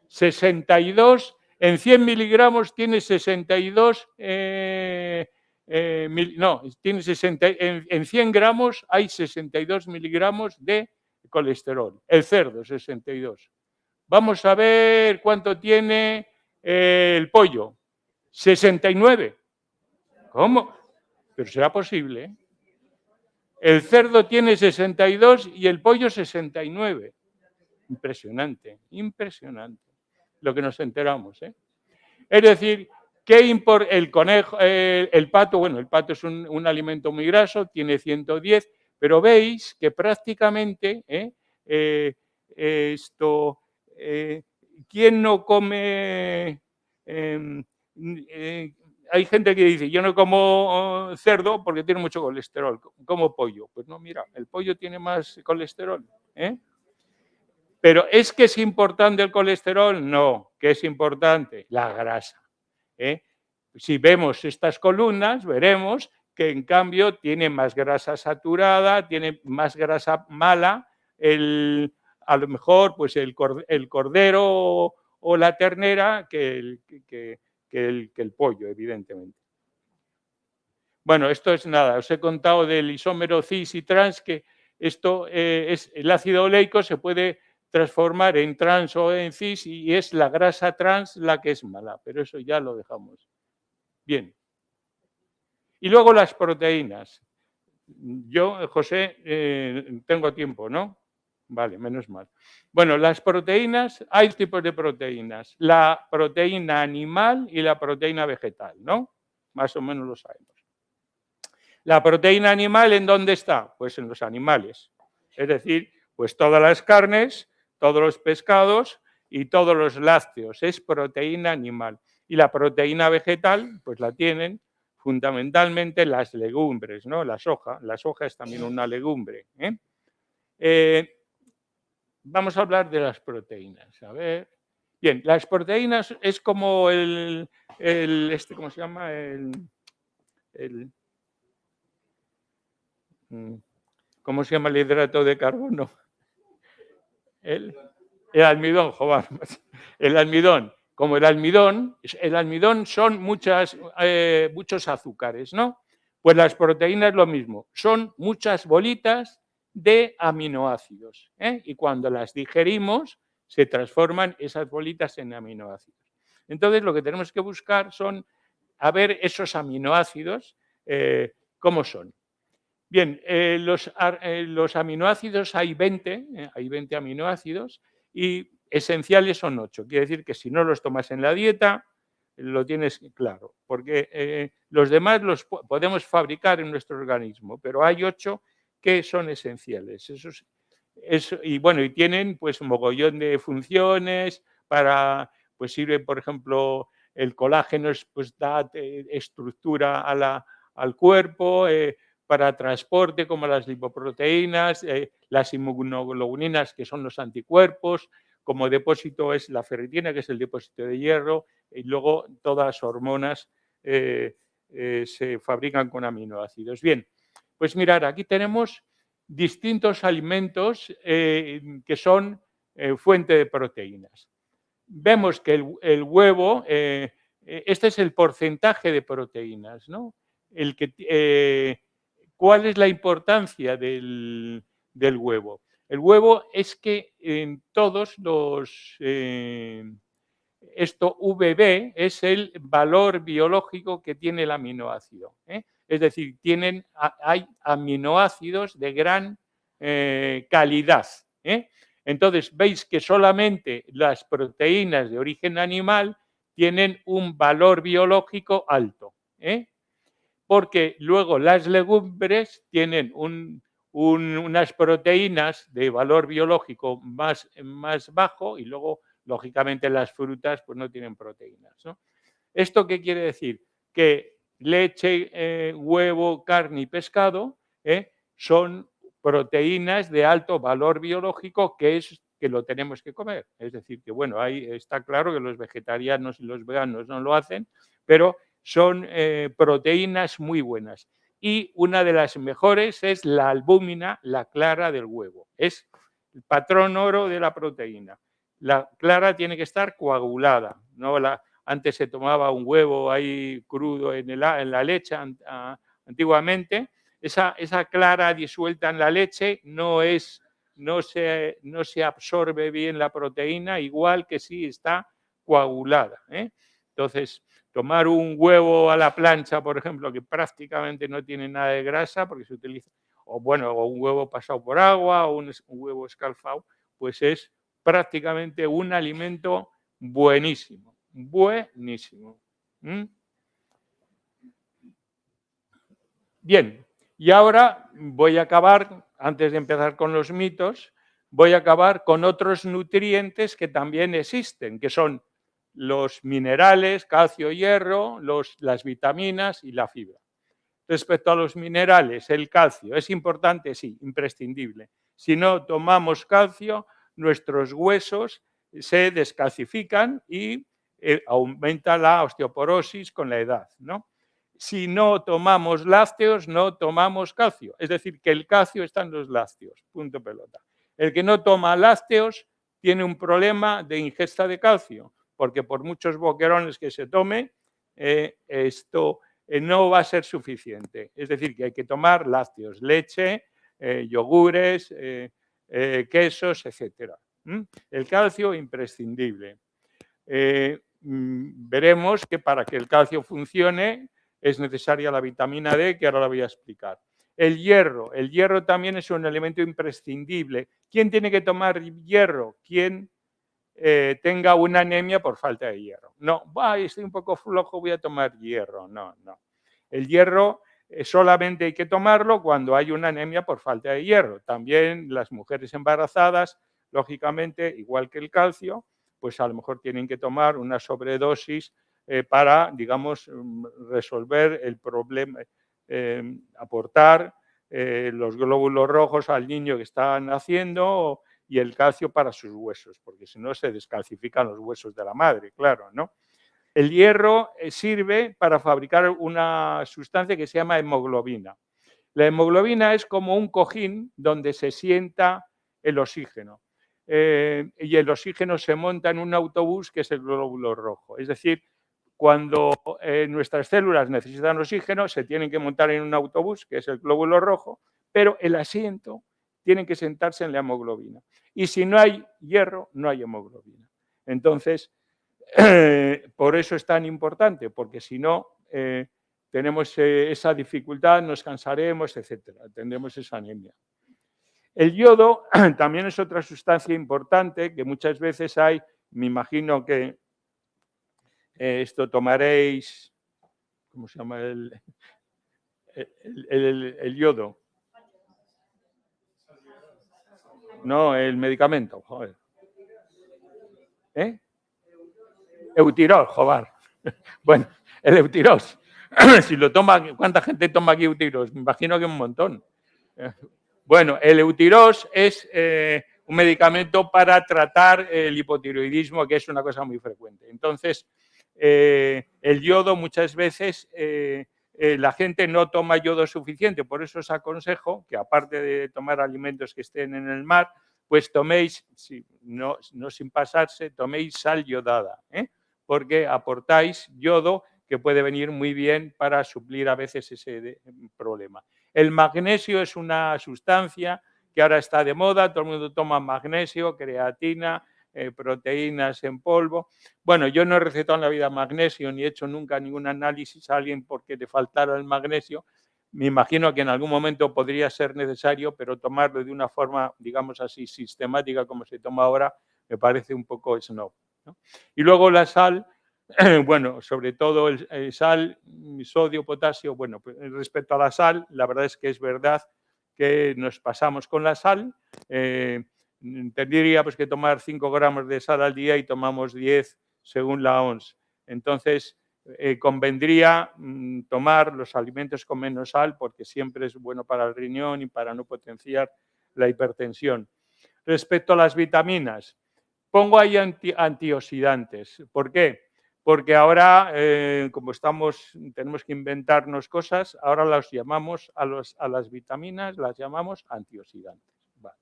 62, en 100 miligramos tiene 62, tiene 60, en 100 gramos hay 62 miligramos de colesterol. El cerdo, 62. Vamos a ver cuánto tiene el pollo. 69. ¿Cómo? Pero será posible, ¿eh? El cerdo tiene 62 y el pollo 69. Impresionante, impresionante lo que nos enteramos, ¿eh? Es decir, el conejo, el pato, bueno, el pato es un alimento muy graso, tiene 110, pero veis que prácticamente ¿quién no come? Hay gente que dice, yo no como cerdo porque tiene mucho colesterol, como pollo. Pues no, mira, el pollo tiene más colesterol, ¿eh? Pero ¿es que es importante el colesterol? No. ¿Qué es importante? La grasa, ¿eh? Si vemos estas columnas, veremos que en cambio tiene más grasa saturada, tiene más grasa mala, a lo mejor pues el cordero o la ternera que el pollo, evidentemente. Bueno, esto es nada, os he contado del isómero cis y trans, que esto es el ácido oleico, se puede transformar en trans o en cis y es la grasa trans la que es mala, pero eso ya lo dejamos. Bien. Y luego las proteínas. Yo, José, tengo tiempo, ¿no? Vale, menos mal. Bueno, las proteínas, hay tipos de proteínas. La proteína animal y la proteína vegetal, ¿no? Más o menos lo sabemos. La proteína animal, ¿en dónde está? Pues en los animales. Es decir, pues todas las carnes, todos los pescados y todos los lácteos. Es proteína animal. Y la proteína vegetal, pues la tienen fundamentalmente las legumbres, ¿no? La soja. La soja es también una legumbre, ¿eh? Vamos a hablar de las proteínas. A ver. Bien, las proteínas es como ¿cómo se llama? ¿Cómo se llama el hidrato de carbono? El almidón, joder. El almidón. Como el almidón son muchos azúcares, ¿no? Pues las proteínas lo mismo, son muchas bolitas de aminoácidos, ¿eh? Y cuando las digerimos se transforman esas bolitas en aminoácidos. Entonces lo que tenemos que buscar son a ver esos aminoácidos, cómo son. Bien, los aminoácidos hay 20 aminoácidos y esenciales son 8. Quiere decir que si no los tomas en la dieta, lo tienes claro, porque los demás los podemos fabricar en nuestro organismo, pero hay 8 que son esenciales. Y bueno, y tienen pues un mogollón de funciones pues sirve, por ejemplo, el colágeno pues da estructura al cuerpo, para transporte, como las lipoproteínas, las inmunoglobulinas, que son los anticuerpos, como depósito es la ferritina, que es el depósito de hierro, y luego todas las hormonas se fabrican con aminoácidos. Bien, pues mirad, aquí tenemos distintos alimentos que son fuente de proteínas. Vemos que el huevo, este es el porcentaje de proteínas, ¿no? ¿Cuál es la importancia del huevo? El huevo es que en todos esto VB es el valor biológico que tiene el aminoácido, ¿eh? Es decir, hay aminoácidos de gran calidad, ¿eh? Entonces, veis que solamente las proteínas de origen animal tienen un valor biológico alto, ¿eh? Porque luego las legumbres tienen unas proteínas de valor biológico más bajo y luego, lógicamente, las frutas pues no tienen proteínas, ¿no? ¿Esto qué quiere decir? Que leche, huevo, carne y pescado son proteínas de alto valor biológico que lo tenemos que comer. Es decir, que bueno, ahí está claro que los vegetarianos y los veganos no lo hacen, pero son proteínas muy buenas. Y una de las mejores es la albúmina, la clara del huevo. Es el patrón oro de la proteína. La clara tiene que estar coagulada, no antes se tomaba un huevo ahí crudo en la leche antiguamente. Esa clara disuelta en la leche no se absorbe bien la proteína, igual que si está coagulada. Entonces, tomar un huevo a la plancha, por ejemplo, que prácticamente no tiene nada de grasa, porque se utiliza, o un huevo pasado por agua, o un huevo escalfado, pues es prácticamente un alimento buenísimo, buenísimo. Bien, y ahora voy a acabar, antes de empezar con los mitos, voy a acabar con otros nutrientes que también existen, que son los minerales, calcio, hierro, las vitaminas y la fibra. Respecto a los minerales, el calcio, ¿es importante? Sí, imprescindible. Si no tomamos calcio, nuestros huesos se descalcifican y aumenta la osteoporosis con la edad, ¿no? Si no tomamos lácteos, no tomamos calcio. Es decir, que el calcio está en los lácteos, punto pelota. El que no toma lácteos tiene un problema de ingesta de calcio, porque por muchos boquerones que se tome, esto no va a ser suficiente. Es decir, que hay que tomar lácteos, leche, yogures, quesos, etc. El calcio imprescindible. Veremos que para que el calcio funcione es necesaria la vitamina D, que ahora la voy a explicar. El hierro también es un elemento imprescindible. ¿Quién tiene que tomar hierro? ¿Quién tenga una anemia por falta de hierro? No, estoy un poco flojo, voy a tomar hierro. No. El hierro solamente hay que tomarlo cuando hay una anemia por falta de hierro. También las mujeres embarazadas, lógicamente, igual que el calcio, pues a lo mejor tienen que tomar una sobredosis para, digamos, resolver el problema, aportar los glóbulos rojos al niño que está naciendo y el calcio para sus huesos, porque si no se descalcifican los huesos de la madre, claro, ¿no? El hierro sirve para fabricar una sustancia que se llama hemoglobina. La hemoglobina es como un cojín donde se sienta el oxígeno. Y el oxígeno se monta en un autobús que es el glóbulo rojo. Es decir, cuando nuestras células necesitan oxígeno, se tienen que montar en un autobús, que es el glóbulo rojo, pero el asiento tiene que sentarse en la hemoglobina. Y si no hay hierro, no hay hemoglobina. Entonces, por eso es tan importante, porque si no, tenemos esa dificultad, nos cansaremos, etcétera, tendremos esa anemia. El yodo también es otra sustancia importante que muchas veces hay, me imagino que esto tomaréis, ¿cómo se llama el yodo? No, el medicamento, joder. Eutirox, joder. Bueno, el Eutirox. Si lo toma, ¿cuánta gente toma aquí Eutirox? Me imagino que un montón. Bueno, el Eutirox es un medicamento para tratar el hipotiroidismo, que es una cosa muy frecuente. Entonces, el yodo muchas veces la gente no toma yodo suficiente, por eso os aconsejo que aparte de tomar alimentos que estén en el mar, pues toméis, no sin pasarse, toméis sal yodada, porque aportáis yodo que puede venir muy bien para suplir a veces ese problema. El magnesio es una sustancia que ahora está de moda, todo el mundo toma magnesio, creatina, proteínas en polvo. Bueno, yo no he recetado en la vida magnesio ni he hecho nunca ningún análisis a alguien porque le faltara el magnesio. Me imagino que en algún momento podría ser necesario, pero tomarlo de una forma, digamos así, sistemática como se toma ahora, me parece un poco snob, ¿no? Y luego la sal, bueno, sobre todo el sal, sodio, potasio. Bueno, pues respecto a la sal, la verdad es que es verdad que nos pasamos con la sal. Tendríamos que tomar 5 gramos de sal al día y tomamos 10 según la OMS. Entonces, convendría tomar los alimentos con menos sal porque siempre es bueno para el riñón y para no potenciar la hipertensión. Respecto a las vitaminas, pongo ahí antioxidantes. ¿Por qué? Porque ahora, como tenemos que inventarnos cosas, ahora las llamamos a las vitaminas, las llamamos antioxidantes. Vale,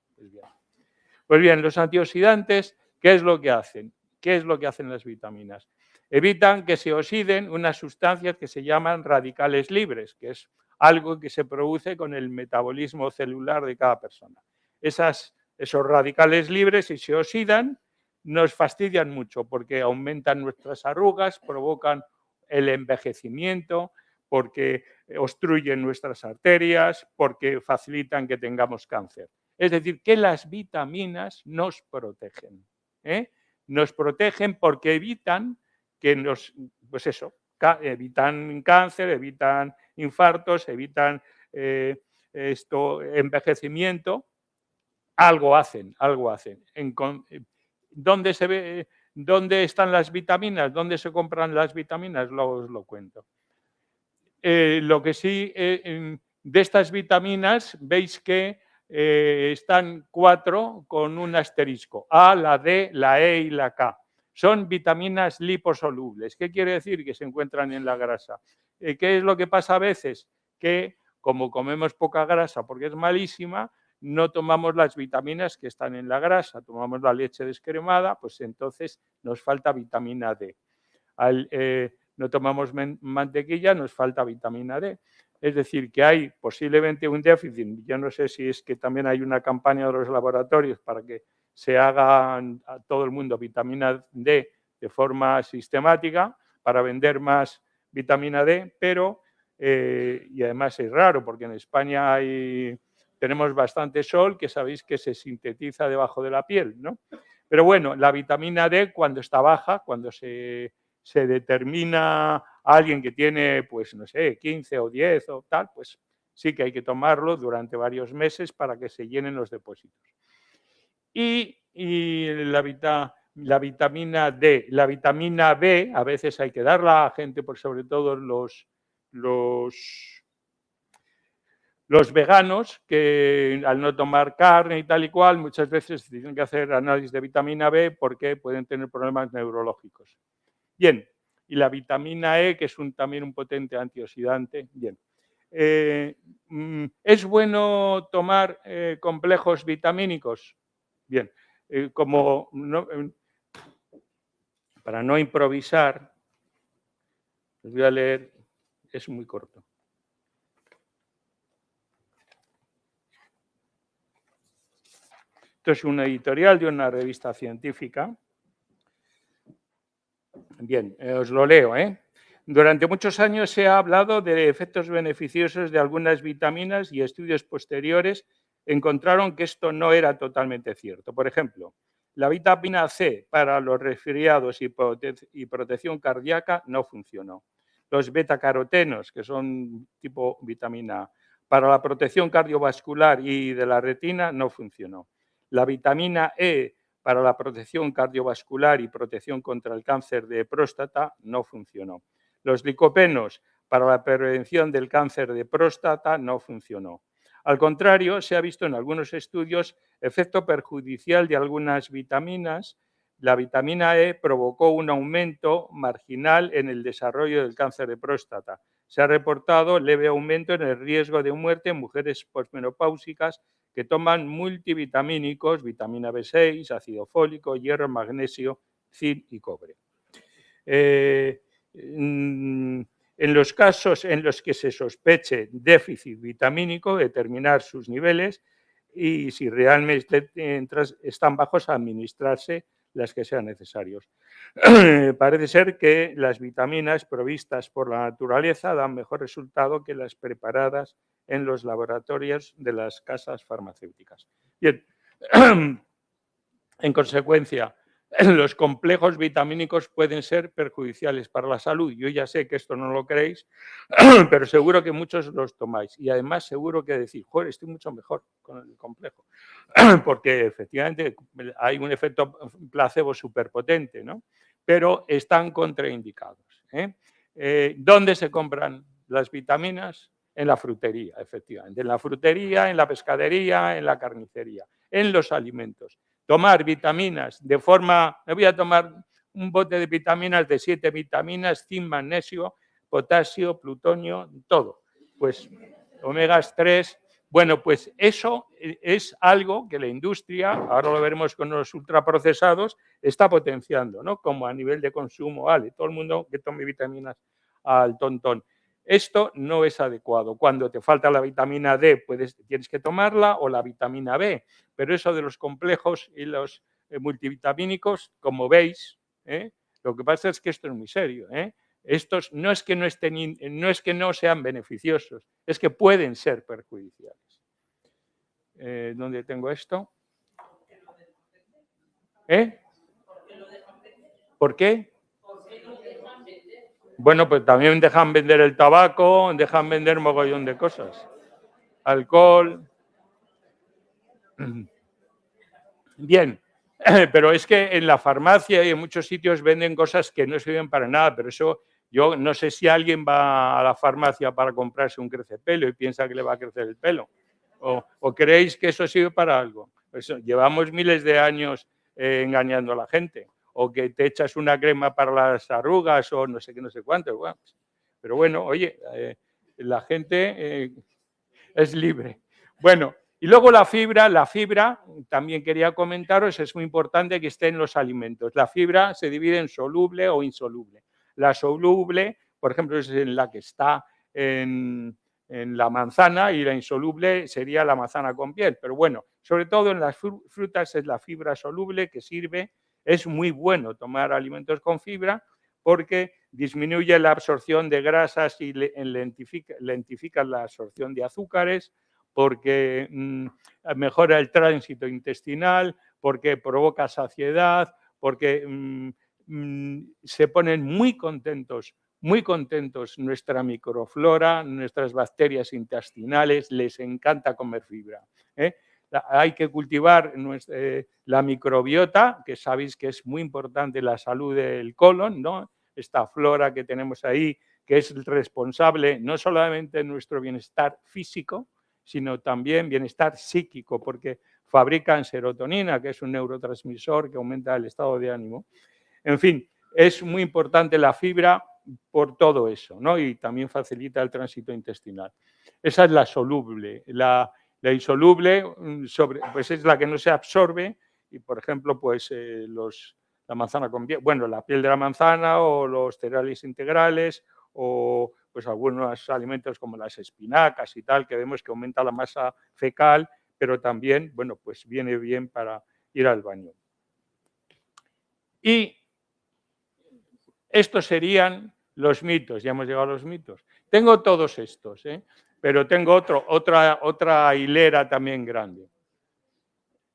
pues bien, los antioxidantes, ¿qué es lo que hacen? ¿Qué es lo que hacen las vitaminas? Evitan que se oxiden unas sustancias que se llaman radicales libres, que es algo que se produce con el metabolismo celular de cada persona. Esos radicales libres, si se oxidan, nos fastidian mucho porque aumentan nuestras arrugas, provocan el envejecimiento, porque obstruyen nuestras arterias, porque facilitan que tengamos cáncer. Es decir, que las vitaminas nos protegen. Nos protegen porque evitan que evitan cáncer, evitan infartos, evitan envejecimiento. Algo hacen. ¿Dónde están las vitaminas? ¿Dónde se compran las vitaminas? Luego os lo cuento. Lo que sí, de estas vitaminas, veis que están 4 con un asterisco: A, la D, la E y la K. Son vitaminas liposolubles. ¿Qué quiere decir? Que se encuentran en la grasa. ¿Qué es lo que pasa a veces? Que como comemos poca grasa porque es malísima, no tomamos las vitaminas que están en la grasa, tomamos la leche descremada, pues entonces nos falta vitamina D. No tomamos mantequilla, nos falta vitamina D. Es decir, que hay posiblemente un déficit. Yo no sé si es que también hay una campaña de los laboratorios para que se haga a todo el mundo vitamina D de forma sistemática para vender más vitamina D, pero, y además es raro porque en España tenemos bastante sol, que sabéis que se sintetiza debajo de la piel, ¿no? Pero bueno, la vitamina D cuando está baja, cuando se determina a alguien que tiene, pues no sé, 15 o 10 o tal, pues sí que hay que tomarlo durante varios meses para que se llenen los depósitos. Y la vitamina D, la vitamina B, a veces hay que darla a gente, por sobre todo los veganos, que al no tomar carne y tal y cual, muchas veces tienen que hacer análisis de vitamina B porque pueden tener problemas neurológicos. Bien, y la vitamina E, que es también un potente antioxidante. Bien. ¿Es bueno tomar complejos vitamínicos? Bien, para no improvisar, os voy a leer, es muy corto. Esto es una editorial de una revista científica. Bien, os lo leo. Durante muchos años se ha hablado de efectos beneficiosos de algunas vitaminas y estudios posteriores encontraron que esto no era totalmente cierto. Por ejemplo, la vitamina C para los resfriados y protección cardíaca no funcionó. Los betacarotenos, que son tipo vitamina A, para la protección cardiovascular y de la retina no funcionó. La vitamina E para la protección cardiovascular y protección contra el cáncer de próstata no funcionó. Los licopenos para la prevención del cáncer de próstata no funcionó. Al contrario, se ha visto en algunos estudios efecto perjudicial de algunas vitaminas. La vitamina E provocó un aumento marginal en el desarrollo del cáncer de próstata. Se ha reportado leve aumento en el riesgo de muerte en mujeres posmenopáusicas que toman multivitamínicos, vitamina B6, ácido fólico, hierro, magnesio, zinc y cobre. En los casos en los que se sospeche déficit vitamínico, determinar sus niveles y si realmente están bajos, administrarse las que sean necesarios. Parece ser que las vitaminas provistas por la naturaleza dan mejor resultado que las preparadas en los laboratorios de las casas farmacéuticas. Bien, en consecuencia, los complejos vitamínicos pueden ser perjudiciales para la salud. Yo ya sé que esto no lo creéis, pero seguro que muchos los tomáis. Y además seguro que decís, joder, estoy mucho mejor con el complejo. Porque efectivamente hay un efecto placebo superpotente, ¿no? Pero están contraindicados. ¿Dónde se compran las vitaminas? En la frutería, efectivamente. En la frutería, en la pescadería, en la carnicería, en los alimentos. Tomar vitaminas de forma... Me voy a tomar un bote de vitaminas, de 7 vitaminas, zinc, magnesio, potasio, plutonio, todo. Pues omegas 3. Bueno, pues eso es algo que la industria, ahora lo veremos con los ultraprocesados, está potenciando, ¿no? Como a nivel de consumo, vale, todo el mundo que tome vitaminas al tontón. Esto no es adecuado. Cuando te falta la vitamina D, tienes que tomarla, o la vitamina B, pero eso de los complejos y los multivitamínicos, como veis, lo que pasa es que esto es muy serio. Estos no es que no sean beneficiosos, es que pueden ser perjudiciales. ¿Dónde tengo esto? ¿Por qué? Bueno, pues también dejan vender el tabaco, dejan vender mogollón de cosas. Alcohol. Bien, pero es que en la farmacia y en muchos sitios venden cosas que no sirven para nada, pero eso yo no sé si alguien va a la farmacia para comprarse un crecepelo y piensa que le va a crecer el pelo. ¿O creéis que eso sirve para algo? Eso, llevamos miles de años engañando a la gente. O que te echas una crema para las arrugas o no sé qué, no sé cuánto. Bueno, pero bueno, oye, la gente es libre. Bueno, y luego la fibra también quería comentaros, es muy importante que esté en los alimentos. La fibra se divide en soluble o insoluble. La soluble, por ejemplo, es en la que está en la manzana, y la insoluble sería la manzana con piel. Pero bueno, sobre todo en las frutas es la fibra soluble que sirve. Es muy bueno tomar alimentos con fibra porque disminuye la absorción de grasas y lentifica la absorción de azúcares, porque mejora el tránsito intestinal, porque provoca saciedad, porque se ponen muy contentos nuestra microflora, nuestras bacterias intestinales, les encanta comer fibra. Hay que cultivar la microbiota, que sabéis que es muy importante la salud del colon, ¿no? Esta flora que tenemos ahí, que es responsable no solamente de nuestro bienestar físico, sino también bienestar psíquico, porque fabrican serotonina, que es un neurotransmisor que aumenta el estado de ánimo. En fin, es muy importante la fibra por todo eso, ¿no? Y también facilita el tránsito intestinal. Esa es la soluble. La insoluble pues es la que no se absorbe, y por ejemplo, pues la manzana con piel, bueno, la piel de la manzana o los cereales integrales, o pues algunos alimentos como las espinacas y tal, que vemos que aumenta la masa fecal, pero también, bueno, pues viene bien para ir al baño. Y estos serían los mitos, ya hemos llegado a los mitos. Tengo todos estos, pero tengo otra hilera también grande.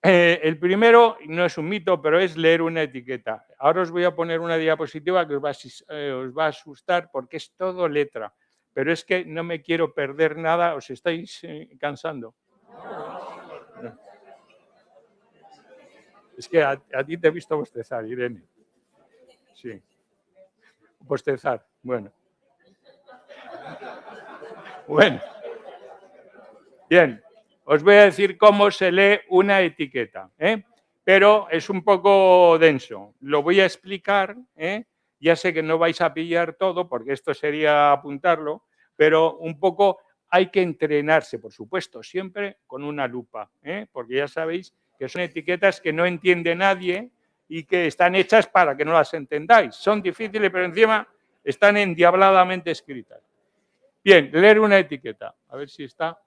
El primero no es un mito, pero es leer una etiqueta. Ahora os voy a poner una diapositiva que os va a asustar porque es todo letra, pero es que no me quiero perder nada. ¿Os estáis cansando? Es que a ti te he visto bostezar, Irene. Sí. Bostezar, bueno. Bueno. Bien, os voy a decir cómo se lee una etiqueta, pero es un poco denso. Lo voy a explicar, ya sé que no vais a pillar todo porque esto sería apuntarlo, pero un poco hay que entrenarse, por supuesto, siempre con una lupa, porque ya sabéis que son etiquetas que no entiende nadie y que están hechas para que no las entendáis. Son difíciles, pero encima están endiabladamente escritas. Bien, leer una etiqueta, a ver si está.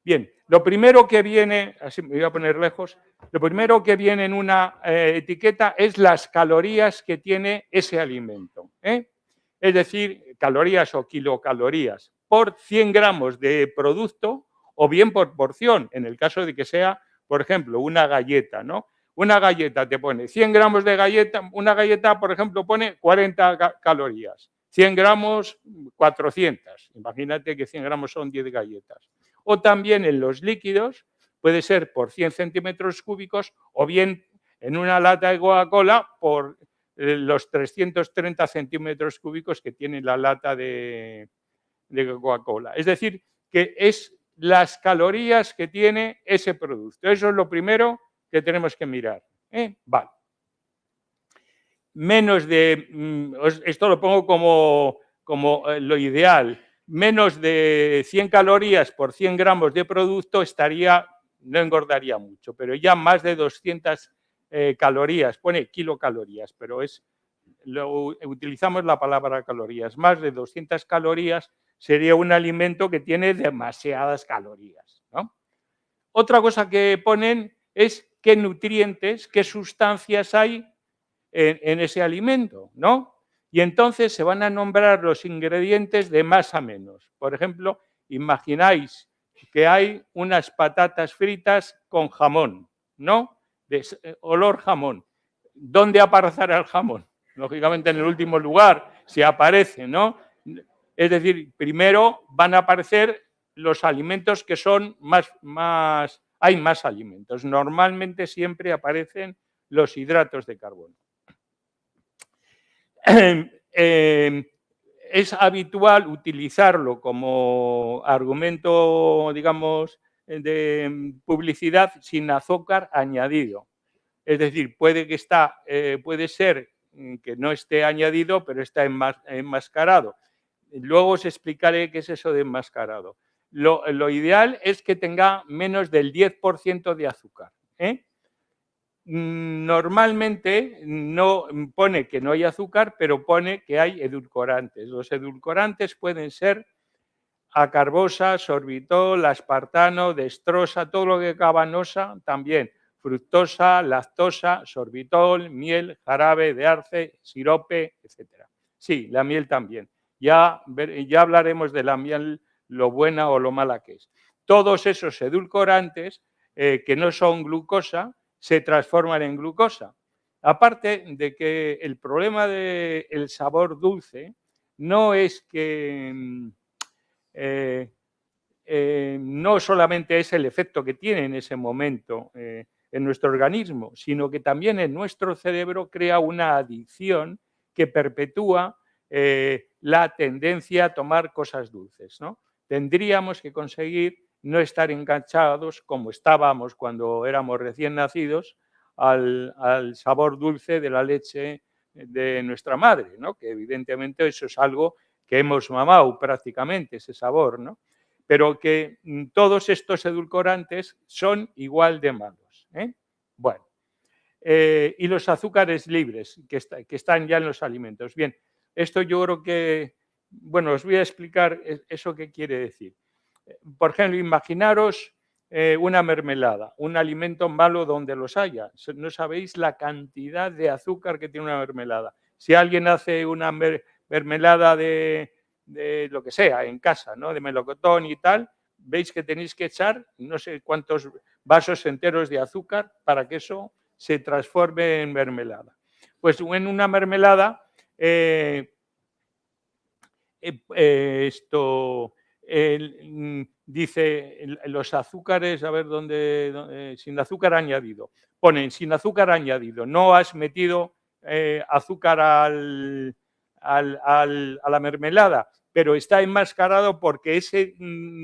Bien, lo primero que viene, así me voy a poner lejos, lo primero que viene en una etiqueta es las calorías que tiene ese alimento. Es decir, calorías o kilocalorías por 100 gramos de producto o bien por porción, en el caso de que sea, por ejemplo, una galleta, ¿no? Una galleta te pone 100 gramos de galleta, una galleta, por ejemplo, pone 40 calorías, 100 gramos, 400. Imagínate que 100 gramos son 10 galletas. O también en los líquidos, puede ser por 100 centímetros cúbicos o bien en una lata de Coca-Cola por los 330 centímetros cúbicos que tiene la lata de Coca-Cola. Es decir, que es las calorías que tiene ese producto. Eso es lo primero que tenemos que mirar. Vale. Menos de, esto lo pongo como lo ideal, menos de 100 calorías por 100 gramos de producto no engordaría mucho, pero ya más de 200 calorías, pone kilocalorías, pero utilizamos la palabra calorías, más de 200 calorías sería un alimento que tiene demasiadas calorías, ¿no? Otra cosa que ponen es qué nutrientes, qué sustancias hay en ese alimento, ¿no? Y entonces se van a nombrar los ingredientes de más a menos. Por ejemplo, imagináis que hay unas patatas fritas con jamón, ¿no? De olor jamón. ¿Dónde aparecerá el jamón? Lógicamente en el último lugar, si aparece, ¿no? Es decir, primero van a aparecer los alimentos que son hay más alimentos. Normalmente siempre aparecen los hidratos de carbono. Es habitual utilizarlo como argumento, digamos, de publicidad sin azúcar añadido. Es decir, puede ser que no esté añadido, pero está enmascarado. Luego os explicaré qué es eso de enmascarado. Lo ideal es que tenga menos del 10% de azúcar. Normalmente no pone que no hay azúcar, pero pone que hay edulcorantes. Los edulcorantes pueden ser acarbosa, sorbitol, aspartano, dextrosa, todo lo que acaba en osa, también fructosa, lactosa, sorbitol, miel, jarabe de arce, sirope, etc. Sí, la miel también. Ya hablaremos de la miel, lo buena o lo mala que es. Todos esos edulcorantes que no son glucosa se transforman en glucosa. Aparte de que el problema del sabor dulce no es que no solamente es el efecto que tiene en ese momento en nuestro organismo, sino que también en nuestro cerebro crea una adicción que perpetúa la tendencia a tomar cosas dulces, ¿no? Tendríamos que conseguir no estar enganchados, como estábamos cuando éramos recién nacidos, al sabor dulce de la leche de nuestra madre, ¿no? Que evidentemente eso es algo que hemos mamado prácticamente, ese sabor, ¿no? Pero que todos estos edulcorantes son igual de malos. Bueno, y los azúcares libres que están ya en los alimentos. Bien, esto yo creo que, bueno, os voy a explicar eso qué quiere decir. Por ejemplo, imaginaros una mermelada, un alimento malo donde los haya. No sabéis la cantidad de azúcar que tiene una mermelada. Si alguien hace una mermelada de lo que sea en casa, ¿no? De melocotón y tal, veis que tenéis que echar no sé cuántos vasos enteros de azúcar para que eso se transforme en mermelada. Pues en una mermelada dice los azúcares, a ver dónde, sin azúcar añadido. Ponen sin azúcar añadido, no has metido azúcar a la mermelada, pero está enmascarado porque ese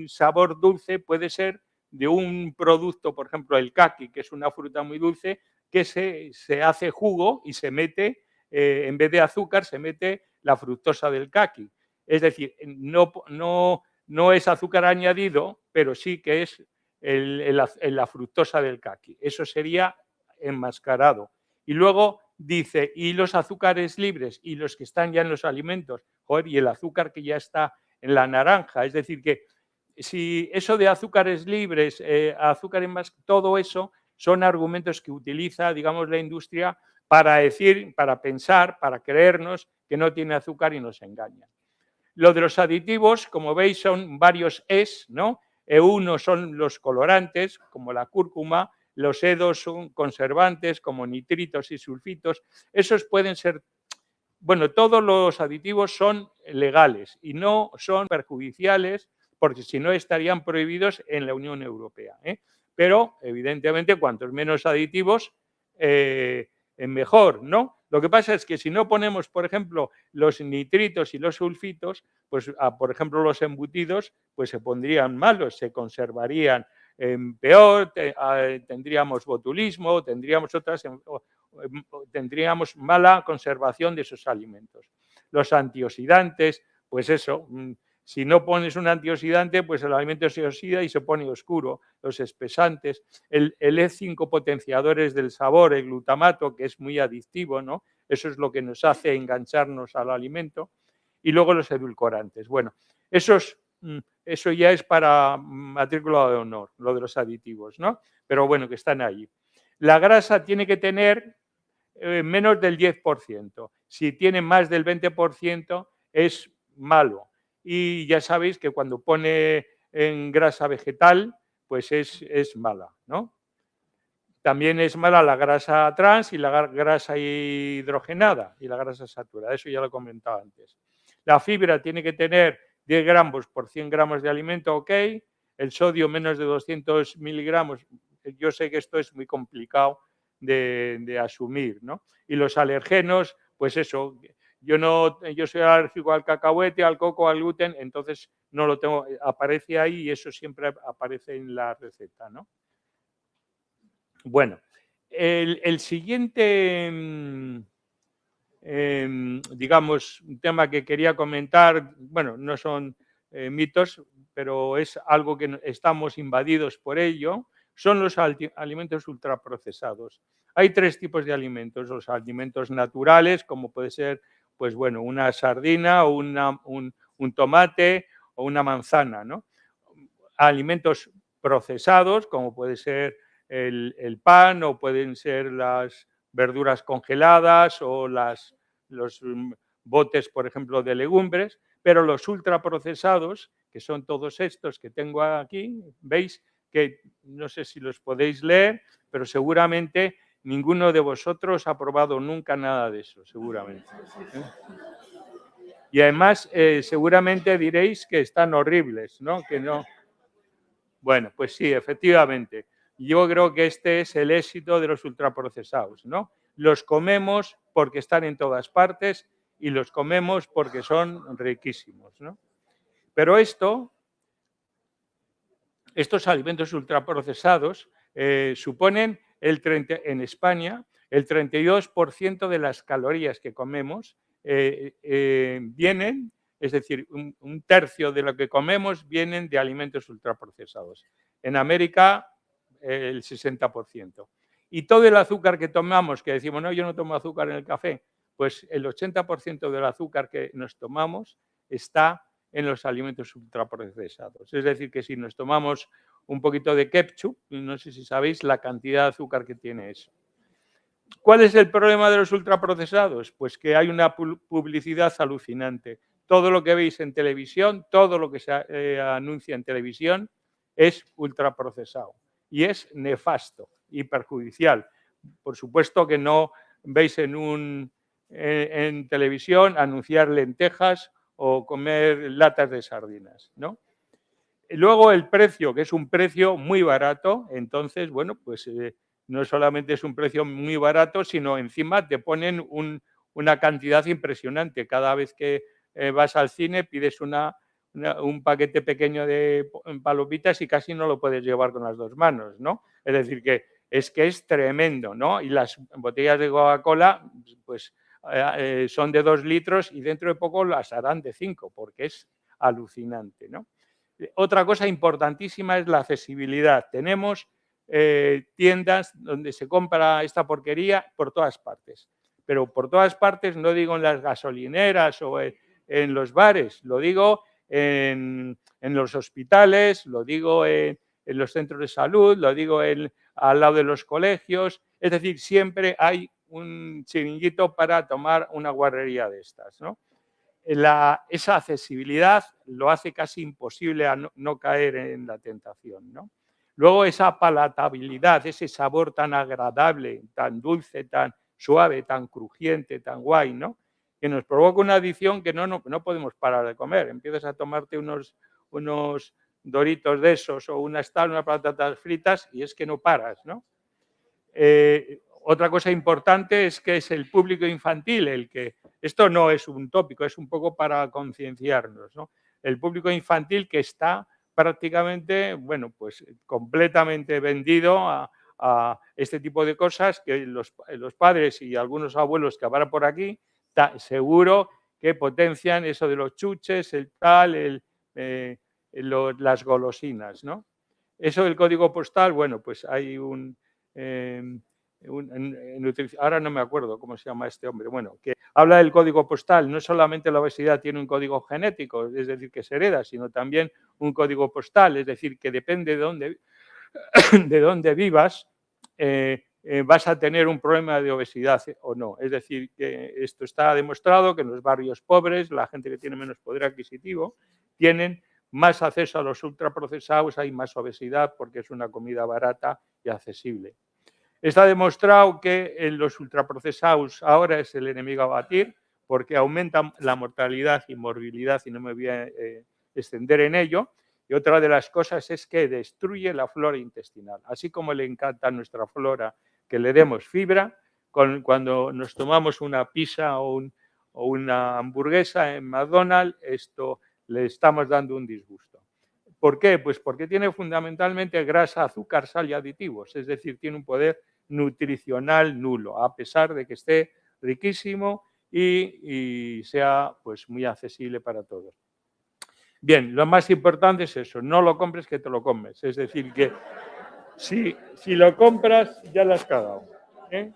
sabor dulce puede ser de un producto, por ejemplo, el caqui, que es una fruta muy dulce, que se hace jugo y se mete, en vez de azúcar, se mete la fructosa del caqui. Es decir, no es azúcar añadido, pero sí que es la fructosa del caqui. Eso sería enmascarado. Y luego dice, y los azúcares libres y los que están ya en los alimentos, joder, y el azúcar que ya está en la naranja. Es decir, que si eso de azúcares libres, azúcar enmascarado, todo eso son argumentos que utiliza, digamos, la industria para decir, para pensar, para creernos que no tiene azúcar y nos engaña. Lo de los aditivos, como veis, son varios Es, ¿no? E1 son los colorantes, como la cúrcuma, los E2 son conservantes, como nitritos y sulfitos. Esos pueden ser, bueno, todos los aditivos son legales y no son perjudiciales, porque si no estarían prohibidos en la Unión Europea. Pero, evidentemente, cuantos menos aditivos, mejor, ¿no? Lo que pasa es que si no ponemos, por ejemplo, los nitritos y los sulfitos, pues, por ejemplo, los embutidos, pues se pondrían malos, se conservarían peor, tendríamos botulismo, tendríamos tendríamos mala conservación de esos alimentos. Los antioxidantes, pues eso, si no pones un antioxidante, pues el alimento se oxida y se pone oscuro. Los espesantes, el E5 potenciadores del sabor, el glutamato, que es muy adictivo, ¿no? Eso es lo que nos hace engancharnos al alimento. Y luego los edulcorantes. Bueno, eso ya es para matrícula de honor, lo de los aditivos, ¿no? Pero bueno, que están ahí. La grasa tiene que tener menos del 10%. Si tiene más del 20% es malo. Y ya sabéis que cuando pone en grasa vegetal, pues es mala, ¿no? También es mala la grasa trans y la grasa hidrogenada y la grasa saturada. Eso ya lo he comentado antes. La fibra tiene que tener 10 gramos por 100 gramos de alimento, ok. El sodio menos de 200 miligramos. Yo sé que esto es muy complicado de asumir, ¿no? Y los alergenos, pues eso, yo soy alérgico al cacahuete, al coco, al gluten, entonces no lo tengo, aparece ahí y eso siempre aparece en la receta, ¿no? Bueno, el siguiente, digamos, un tema que quería comentar, bueno, no son mitos, pero es algo que estamos invadidos por ello, son los alimentos ultraprocesados. Hay 3 tipos de alimentos, los alimentos naturales, como puede ser, pues bueno, una sardina o un tomate o una manzana, ¿no? Alimentos procesados, como puede ser el pan o pueden ser las verduras congeladas o los botes, por ejemplo, de legumbres, pero los ultraprocesados, que son todos estos que tengo aquí, veis que no sé si los podéis leer, pero seguramente ninguno de vosotros ha probado nunca nada de eso, seguramente. Y además, seguramente diréis que están horribles, ¿no? Que no. Bueno, pues sí, efectivamente. Yo creo que este es el éxito de los ultraprocesados, ¿no? Los comemos porque están en todas partes y los comemos porque son riquísimos, ¿no? Pero estos alimentos ultraprocesados suponen en España el 32% de las calorías que comemos vienen, es decir, un tercio de lo que comemos vienen de alimentos ultraprocesados. En América, el 60%. Y todo el azúcar que tomamos, que decimos, no, yo no tomo azúcar en el café, pues el 80% del azúcar que nos tomamos está en los alimentos ultraprocesados. Es decir, que si nos tomamos un poquito de ketchup, no sé si sabéis la cantidad de azúcar que tiene eso. ¿Cuál es el problema de los ultraprocesados? Pues que hay una publicidad alucinante. Todo lo que veis en televisión, todo lo que se anuncia en televisión es ultraprocesado y es nefasto y perjudicial. Por supuesto que no veis en televisión anunciar lentejas o comer latas de sardinas, ¿no? Luego el precio, que es un precio muy barato, entonces, bueno, pues no solamente es un precio muy barato, sino encima te ponen una cantidad impresionante. Cada vez que vas al cine pides un paquete pequeño de palomitas y casi no lo puedes llevar con las 2 manos, ¿no? Es decir, que es tremendo, ¿no? Y las botellas de Coca-Cola, pues son de 2 litros y dentro de poco las harán de 5, porque es alucinante, ¿no? Otra cosa importantísima es la accesibilidad. Tenemos tiendas donde se compra esta porquería por todas partes, pero por todas partes no digo en las gasolineras o en los bares, lo digo en los hospitales, lo digo en los centros de salud, lo digo al lado de los colegios, es decir, siempre hay un chiringuito para tomar una guarrería de estas, ¿no? Esa accesibilidad lo hace casi imposible a no caer en la tentación, ¿no? Luego esa palatabilidad, ese sabor tan agradable, tan dulce, tan suave, tan crujiente, tan guay, ¿no? Que nos provoca una adicción que no podemos parar de comer. Empiezas a tomarte unos doritos de esos o unas patatas fritas y es que no paras, ¿no? Otra cosa importante es que es el público infantil el que, esto no es un tópico, es un poco para concienciarnos, ¿no? El público infantil que está prácticamente, bueno, pues completamente vendido a este tipo de cosas que los padres y algunos abuelos que habrá por aquí, seguro que potencian eso de los chuches, el tal, las golosinas, ¿no? Eso del código postal, bueno, pues hay ahora no me acuerdo cómo se llama este hombre, bueno, que habla del código postal. No solamente la obesidad tiene un código genético, es decir, que se hereda, sino también un código postal, es decir, que depende de dónde vivas, vas a tener un problema de obesidad o no. Es decir, que esto está demostrado que en los barrios pobres, la gente que tiene menos poder adquisitivo, tienen más acceso a los ultraprocesados, hay más obesidad porque es una comida barata y accesible. Está demostrado que en los ultraprocesados ahora es el enemigo a batir porque aumentan la mortalidad y morbilidad, y no me voy a extender en ello. Y otra de las cosas es que destruye la flora intestinal. Así como le encanta a nuestra flora que le demos fibra, cuando nos tomamos una pizza o una hamburguesa en McDonald's, esto le estamos dando un disgusto. ¿Por qué? Pues porque tiene fundamentalmente grasa, azúcar, sal y aditivos, es decir, tiene un poder nutricional nulo, a pesar de que esté riquísimo y sea pues muy accesible para todos. Bien, lo más importante es eso, no lo compres que te lo comes, es decir, que si lo compras ya lo has cagado, ¿eh?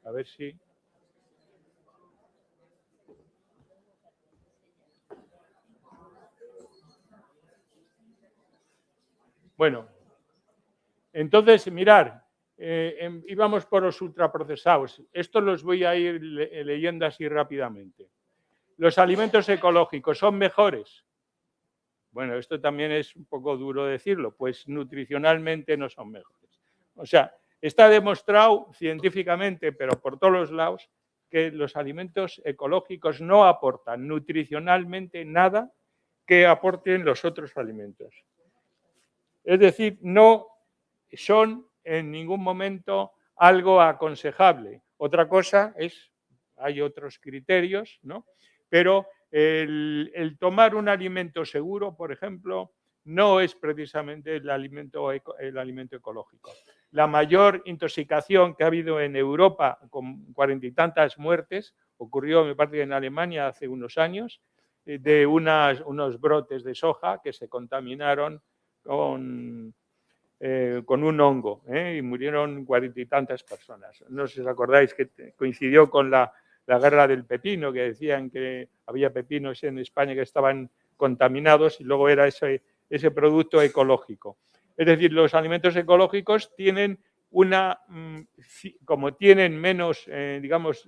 A ver si... Bueno, entonces, mirar, íbamos por los ultraprocesados. Estos los voy a ir leyendo así rápidamente. ¿Los alimentos ecológicos son mejores? Bueno, esto también es un poco duro decirlo, pues nutricionalmente no son mejores. O sea, está demostrado científicamente, pero por todos los lados, que los alimentos ecológicos no aportan nutricionalmente nada que aporten los otros alimentos. Es decir, no son en ningún momento algo aconsejable. Otra cosa es, hay otros criterios, ¿no? Pero el tomar un alimento seguro, por ejemplo, no es precisamente el alimento ecológico. La mayor intoxicación que ha habido en Europa, con 40 y tantas muertes, ocurrió, me parece, en Alemania hace unos años, de unos brotes de soja que se contaminaron con un hongo, y murieron 40 y tantas personas. No sé si os acordáis que coincidió con la guerra del pepino, que decían que había pepinos en España que estaban contaminados y luego era ese producto ecológico. Es decir, los alimentos ecológicos tienen como tienen menos, digamos,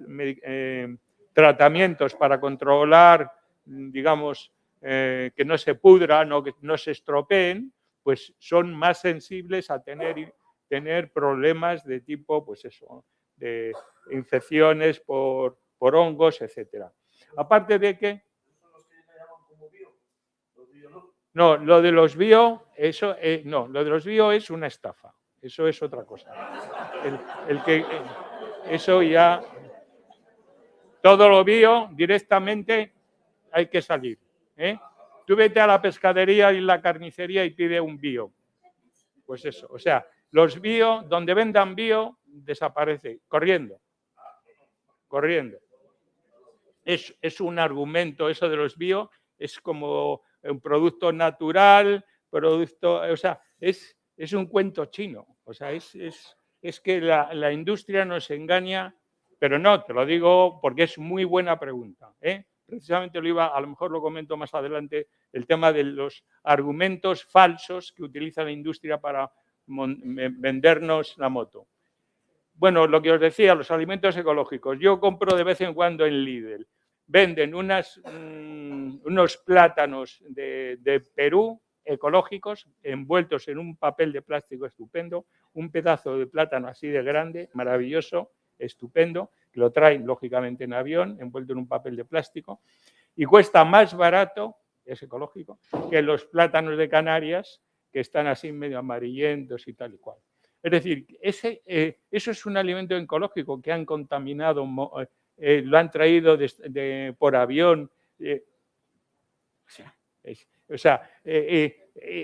tratamientos para controlar, digamos, que no se pudran o que no se estropeen, pues son más sensibles a tener problemas de tipo, pues eso, de infecciones por hongos, etcétera. Aparte de que... No, lo de los bio, eso, no, lo de los bio es una estafa, eso es otra cosa. Eso ya, todo lo bio directamente hay que salir, ¿eh? Tú vete a la pescadería y la carnicería y pide un bio. Pues eso, o sea, los bio, donde vendan bio, desaparece, corriendo. Es un argumento, eso de los bio, es como un producto natural, o sea, es un cuento chino. O sea, es que la industria nos engaña, pero no, te lo digo porque es muy buena pregunta, ¿eh? Precisamente a lo mejor lo comento más adelante, el tema de los argumentos falsos que utiliza la industria para vendernos la moto. Bueno, lo que os decía, los alimentos ecológicos. Yo compro de vez en cuando en Lidl. Venden unos plátanos de Perú ecológicos envueltos en un papel de plástico estupendo, un pedazo de plátano así de grande, maravilloso, estupendo, que lo traen lógicamente en avión, envuelto en un papel de plástico, y cuesta más barato es ecológico, que los plátanos de Canarias, que están así medio amarillentos y tal y cual. Es decir, eso es un alimento ecológico que han contaminado, lo han traído por avión.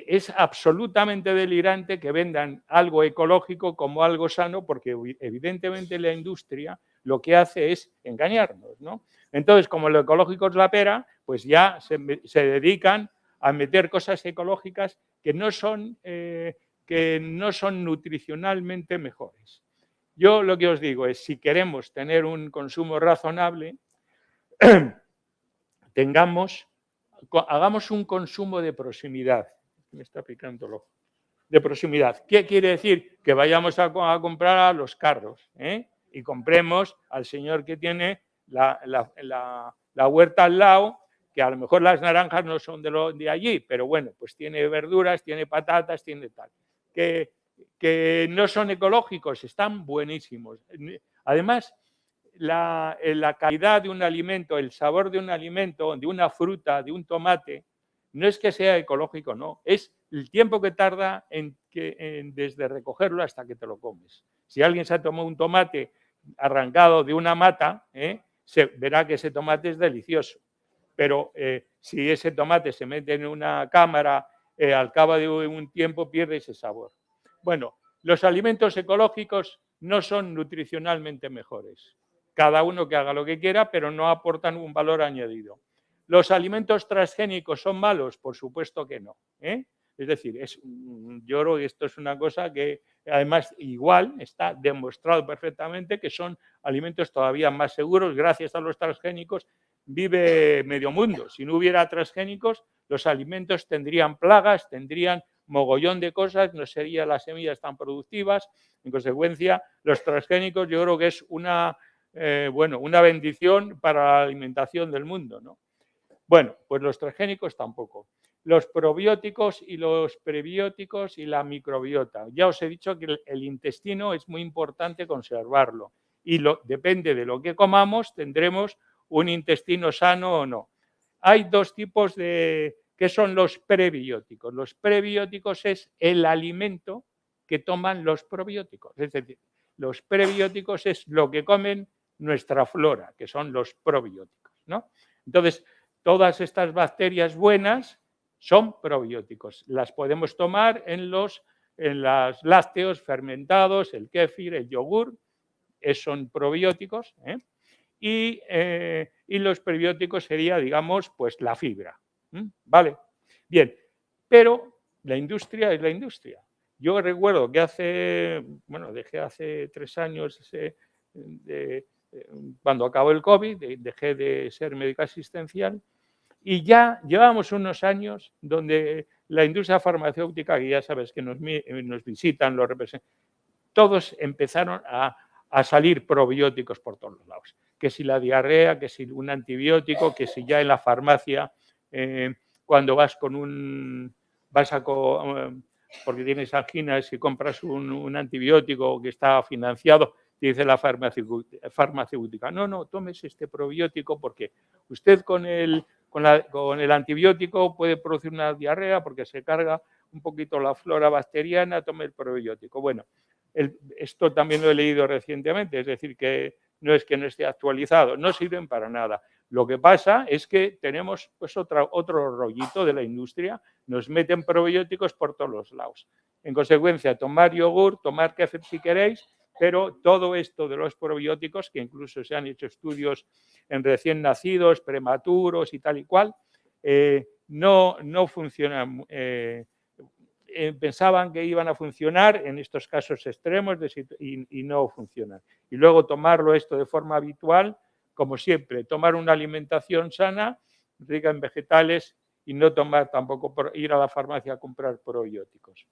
Es absolutamente delirante que vendan algo ecológico como algo sano, porque evidentemente la industria lo que hace es engañarnos, ¿no? Entonces, como lo ecológico es la pera, pues ya se dedican a meter cosas ecológicas que no son nutricionalmente mejores. Yo lo que os digo es, si queremos tener un consumo razonable, hagamos un consumo de proximidad. Me está picando el ojo. De proximidad. ¿Qué quiere decir? Que vayamos a comprar a los carros, y compremos al señor que tiene la huerta al lado, que a lo mejor las naranjas no son de allí, pero bueno, pues tiene verduras, tiene patatas, tiene tal. Que no son ecológicos, están buenísimos. Además, la calidad de un alimento, el sabor de un alimento, de una fruta, de un tomate, no es que sea ecológico, no, es el tiempo que tarda desde recogerlo hasta que te lo comes. Si alguien se ha tomado un tomate arrancado de una mata, se verá que ese tomate es delicioso. Pero si ese tomate se mete en una cámara, al cabo de un tiempo pierde ese sabor. Bueno, los alimentos ecológicos no son nutricionalmente mejores. Cada uno que haga lo que quiera, pero no aportan un valor añadido. ¿Los alimentos transgénicos son malos? Por supuesto que no. Es decir, yo creo que esto es una cosa que además igual está demostrado perfectamente que son alimentos todavía más seguros. Gracias a los transgénicos vive medio mundo. Si no hubiera transgénicos, los alimentos tendrían plagas, tendrían mogollón de cosas, no serían las semillas tan productivas. En consecuencia, los transgénicos yo creo que es una bendición para la alimentación del mundo, ¿no? Bueno, pues los transgénicos tampoco. Los probióticos y los prebióticos y la microbiota. Ya os he dicho que el intestino es muy importante conservarlo y depende de lo que comamos tendremos un intestino sano o no. Hay dos tipos ¿qué son los prebióticos? Los prebióticos es el alimento que toman los probióticos. Es decir, los prebióticos es lo que comen nuestra flora, que son los probióticos, ¿no? Entonces, todas estas bacterias buenas son probióticos. Las podemos tomar en los lácteos fermentados, el kéfir, el yogur, son probióticos, y los prebióticos sería, digamos, pues la fibra. ¿Vale? Bien, pero la industria es la industria. Yo recuerdo que dejé hace 3 años cuando acabó el COVID, dejé de ser médico asistencial y ya llevamos unos años donde la industria farmacéutica, que ya sabes que nos visitan, los representantes, todos empezaron a salir probióticos por todos los lados. Que si la diarrea, que si un antibiótico, que si ya en la farmacia, cuando porque tienes anginas y compras un antibiótico que está financiado, te dice la farmacéutica, no, tomes este probiótico porque usted con el antibiótico puede producir una diarrea porque se carga un poquito la flora bacteriana, tome el probiótico. Bueno, esto también lo he leído recientemente, es decir, que no esté actualizado, no sirven para nada. Lo que pasa es que tenemos pues otro rollito de la industria, nos meten probióticos por todos los lados. En consecuencia, tomar yogur, tomar kéfir si queréis, pero todo esto de los probióticos, que incluso se han hecho estudios en recién nacidos, prematuros y tal y cual, no funcionan. Pensaban que iban a funcionar en estos casos extremos y no funcionan. Y luego tomarlo esto de forma habitual, como siempre, tomar una alimentación sana, rica en vegetales y no tomar tampoco ir a la farmacia a comprar probióticos.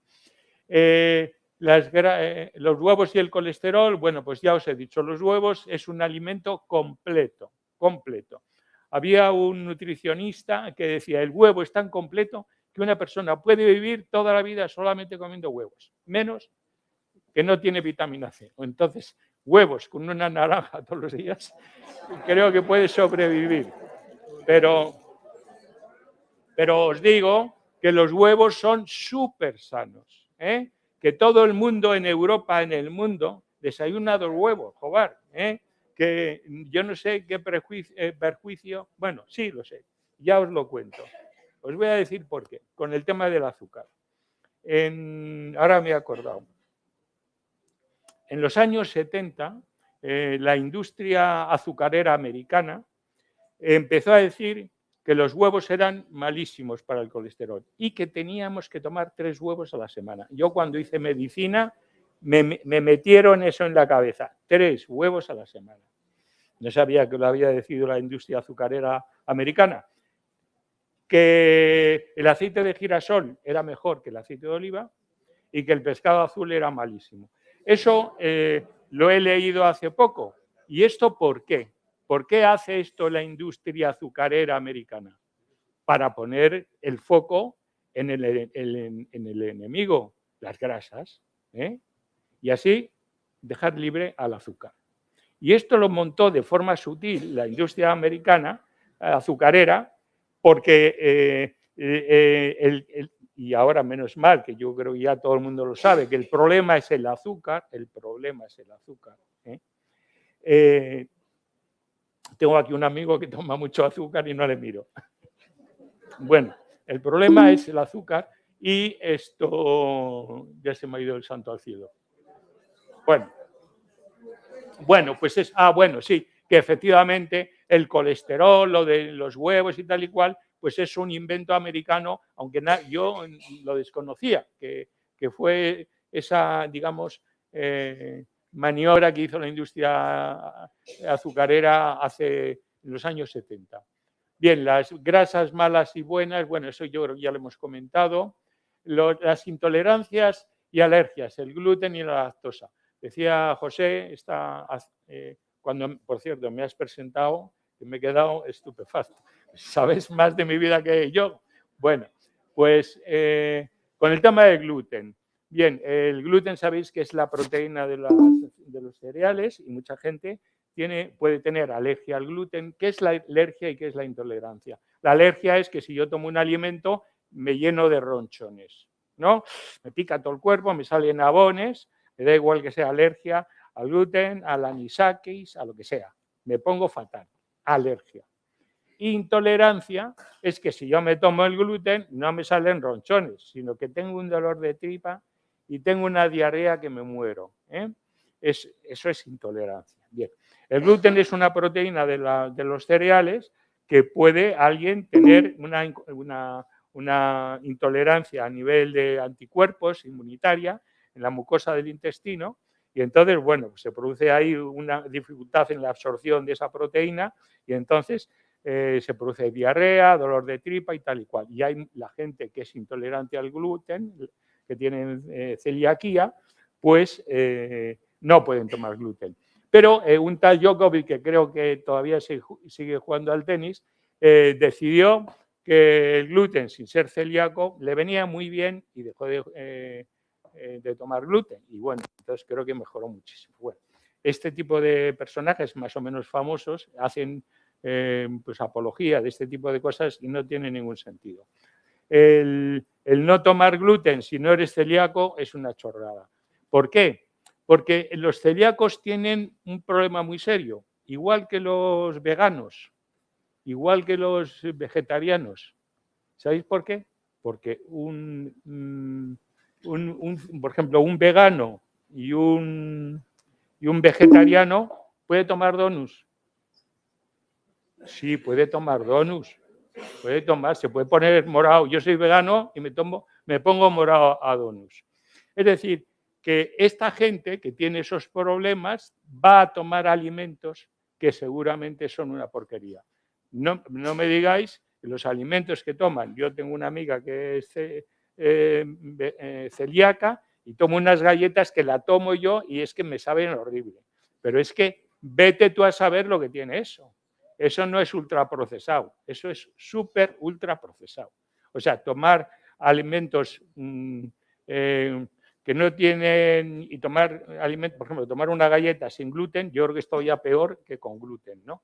Los huevos y el colesterol, bueno, pues ya os he dicho, los huevos es un alimento completo. Había un nutricionista que decía, el huevo es tan completo que una persona puede vivir toda la vida solamente comiendo huevos, menos que no tiene vitamina C. Entonces, huevos con una naranja todos los días, creo que puede sobrevivir. Pero Pero os digo que los huevos son súper sanos, ¿eh? Que todo el mundo en Europa, en el mundo, desayuna 2 huevos, joder, ¿eh? Que yo no sé qué perjuicio, bueno, sí lo sé, ya os lo cuento. Os voy a decir por qué, con el tema del azúcar. Ahora me he acordado. En los años 70, la industria azucarera americana empezó a decir que los huevos eran malísimos para el colesterol y que teníamos que tomar 3 huevos a la semana. Yo cuando hice medicina me metieron eso en la cabeza, 3 huevos a la semana. No sabía que lo había decidido la industria azucarera americana. Que el aceite de girasol era mejor que el aceite de oliva y que el pescado azul era malísimo. Eso lo he leído hace poco. ¿Y esto por qué? ¿Por qué hace esto la industria azucarera americana? Para poner el foco en el enemigo, las grasas, ¿eh? Y así dejar libre al azúcar. Y esto lo montó de forma sutil la industria americana azucarera porque y ahora menos mal, que yo creo que ya todo el mundo lo sabe, que el problema es el azúcar, ¿eh? Tengo aquí un amigo que toma mucho azúcar y no le miro. Bueno, el problema es el azúcar y esto ya se me ha ido el santo al cielo. Bueno, pues bueno, sí, que efectivamente el colesterol, lo de los huevos y tal y cual, pues es un invento americano, aunque yo lo desconocía, que fue esa, digamos, maniobra que hizo la industria azucarera en los años 70. Bien, las grasas malas y buenas, bueno, eso yo creo que ya lo hemos comentado. Las intolerancias y alergias, el gluten y la lactosa. Decía José, cuando, por cierto, me has presentado, que me he quedado estupefacto. ¿Sabes más de mi vida que yo? Bueno, pues con el tema del gluten. Bien, el gluten sabéis que es la proteína de los cereales y mucha gente puede tener alergia al gluten. ¿Qué es la alergia y qué es la intolerancia? La alergia es que si yo tomo un alimento me lleno de ronchones, ¿no? Me pica todo el cuerpo, me salen abones, me da igual que sea alergia al gluten, al anisakis, a lo que sea. Me pongo fatal. Alergia. Intolerancia es que si yo me tomo el gluten no me salen ronchones, sino que tengo un dolor de tripa y tengo una diarrea que me muero, ¿eh? Eso es intolerancia. Bien. El gluten es una proteína de los cereales que puede alguien tener una intolerancia a nivel de anticuerpos inmunitaria en la mucosa del intestino y entonces, bueno, pues se produce ahí una dificultad en la absorción de esa proteína y entonces se produce diarrea, dolor de tripa y tal y cual. Y hay la gente que es intolerante al gluten, que tienen celiaquía, pues no pueden tomar gluten. Pero un tal Djokovic, que creo que todavía sigue jugando al tenis, decidió que el gluten, sin ser celíaco, le venía muy bien y dejó de tomar gluten. Y bueno, entonces creo que mejoró muchísimo. Bueno, este tipo de personajes más o menos famosos hacen pues apología de este tipo de cosas y no tiene ningún sentido. El no tomar gluten si no eres celíaco es una chorrada. ¿Por qué? Porque los celíacos tienen un problema muy serio, igual que los veganos, igual que los vegetarianos. ¿Sabéis por qué? Porque por ejemplo, un vegano y un vegetariano puede tomar donuts. Sí, puede tomar donuts. Se puede poner morado. Yo soy vegano y me pongo morado a donuts. Es decir, que esta gente que tiene esos problemas va a tomar alimentos que seguramente son una porquería. No me digáis que los alimentos que toman, yo tengo una amiga que es celíaca y tomo unas galletas que la tomo yo y es que me saben horrible. Pero es que vete tú a saber lo que tiene eso. Eso no es ultraprocesado, eso es súper ultraprocesado. O sea, tomar alimentos que no tienen, y tomar alimentos, por ejemplo, tomar una galleta sin gluten, yo creo que es todavía peor que con gluten, ¿no?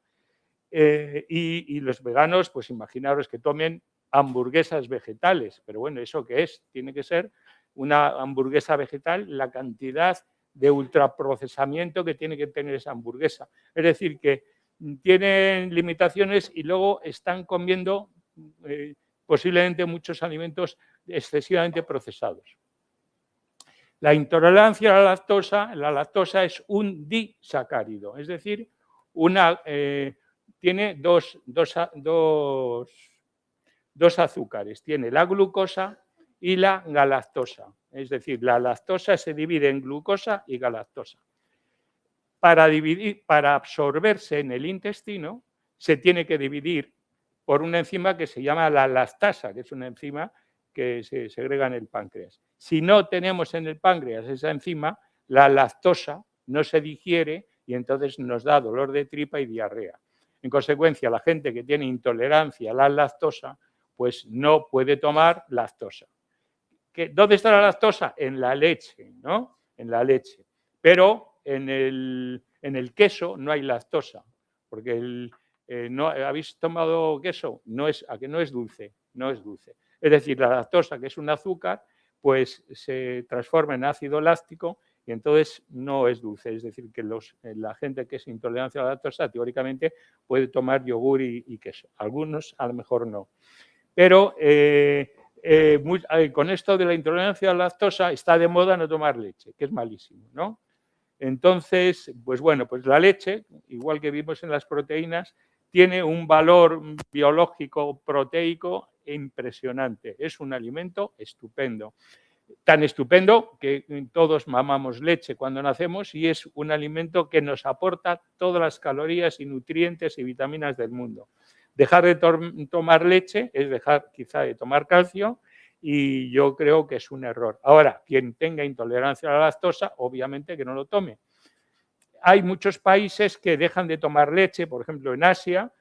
Y los veganos, pues imaginaros que tomen hamburguesas vegetales. Pero bueno, ¿eso qué es? Tiene que ser una hamburguesa vegetal, la cantidad de ultraprocesamiento que tiene que tener esa hamburguesa. Es decir, que tienen limitaciones y luego están comiendo posiblemente muchos alimentos excesivamente procesados. La intolerancia a la lactosa es un disacárido, es decir, tiene dos azúcares, tiene la glucosa y la galactosa, es decir, la lactosa se divide en glucosa y galactosa. Para absorberse en el intestino se tiene que dividir por una enzima que se llama la lactasa, que es una enzima que se segrega en el páncreas. Si no tenemos en el páncreas esa enzima, la lactosa no se digiere y entonces nos da dolor de tripa y diarrea. En consecuencia, la gente que tiene intolerancia a la lactosa, pues no puede tomar lactosa. ¿Dónde está la lactosa? En la leche, ¿no? En la leche. Pero en el queso no hay lactosa, porque ¿habéis tomado queso? ¿A que no es dulce? No es dulce. Es decir, la lactosa, que es un azúcar, pues se transforma en ácido láctico y entonces no es dulce. Es decir, que la gente que es intolerante a la lactosa teóricamente puede tomar yogur y queso. Algunos a lo mejor no. Pero con esto de la intolerancia a la lactosa está de moda no tomar leche, que es malísimo, ¿no? Entonces, pues bueno, pues la leche, igual que vimos en las proteínas, tiene un valor biológico proteico impresionante. Es un alimento estupendo. Tan estupendo que todos mamamos leche cuando nacemos y es un alimento que nos aporta todas las calorías y nutrientes y vitaminas del mundo. Dejar de tomar leche es dejar quizá de tomar calcio y yo creo que es un error. Ahora, quien tenga intolerancia a la lactosa, obviamente que no lo tome. Hay muchos países que dejan de tomar leche, por ejemplo, en Asia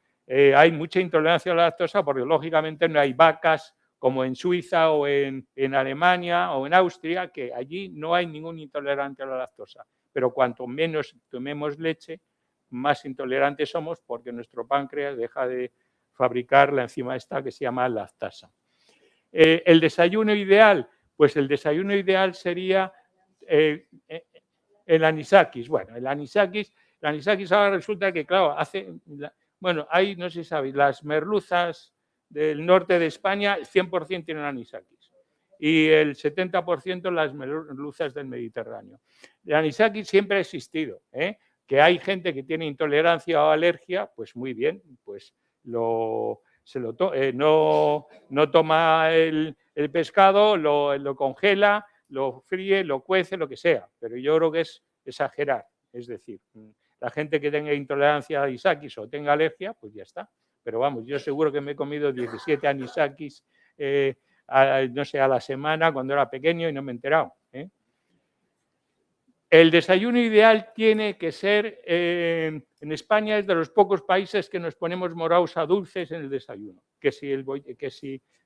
hay mucha intolerancia a la lactosa porque lógicamente no hay vacas como en Suiza o en Alemania o en Austria, que allí no hay ningún intolerante a la lactosa. Pero cuanto menos tomemos leche, más intolerantes somos porque nuestro páncreas deja de fabricar la enzima esta que se llama lactasa. El desayuno ideal, pues el desayuno ideal sería el anisakis. Bueno, el anisakis ahora resulta que, claro, hay, no sé si sabéis, las merluzas del norte de España, 100% tienen anisakis. Y el 70% las merluzas del Mediterráneo. El anisakis siempre ha existido, que hay gente que tiene intolerancia o alergia, pues muy bien, pues no toma el pescado, lo congela, lo fríe, lo cuece, lo que sea, pero yo creo que es exagerar, es decir, la gente que tenga intolerancia a anisakis o tenga alergia, pues ya está, pero vamos, yo seguro que me he comido 17 anisakis, no sé, a la semana cuando era pequeño y no me he enterado. El desayuno ideal tiene que ser, en España es de los pocos países que nos ponemos morados a dulces en el desayuno, que si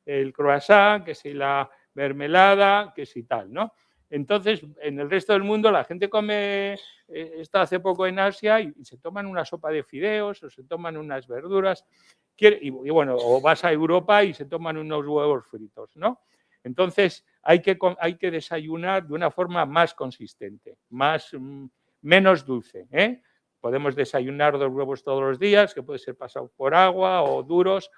el croissant, que si la mermelada, que si tal, ¿no? Entonces, en el resto del mundo la gente come, está hace poco en Asia y se toman una sopa de fideos o se toman unas verduras, y bueno, o vas a Europa y se toman unos huevos fritos, ¿no? Entonces, hay que desayunar de una forma más consistente, menos dulce. Podemos desayunar 2 huevos todos los días, que puede ser pasados por agua o duros.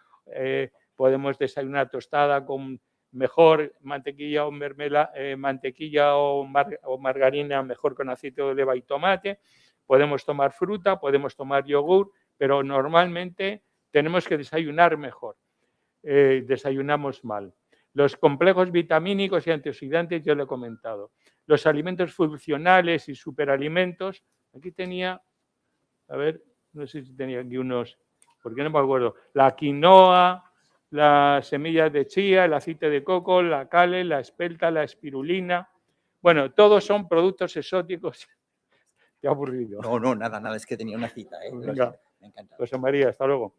Podemos desayunar tostada con mejor mantequilla o margarina, mejor con aceite de oliva y tomate. Podemos tomar fruta, podemos tomar yogur, pero normalmente tenemos que desayunar mejor. Desayunamos mal. Los complejos vitamínicos y antioxidantes, yo lo he comentado. Los alimentos funcionales y superalimentos. Aquí tenía, a ver, no sé si tenía aquí unos, porque no me acuerdo. La quinoa, las semillas de chía, el aceite de coco, la kale, la espelta, la espirulina. Bueno, todos son productos exóticos. Te ha aburrido. No, nada, es que tenía una cita. Venga, me encanta. José María, hasta luego.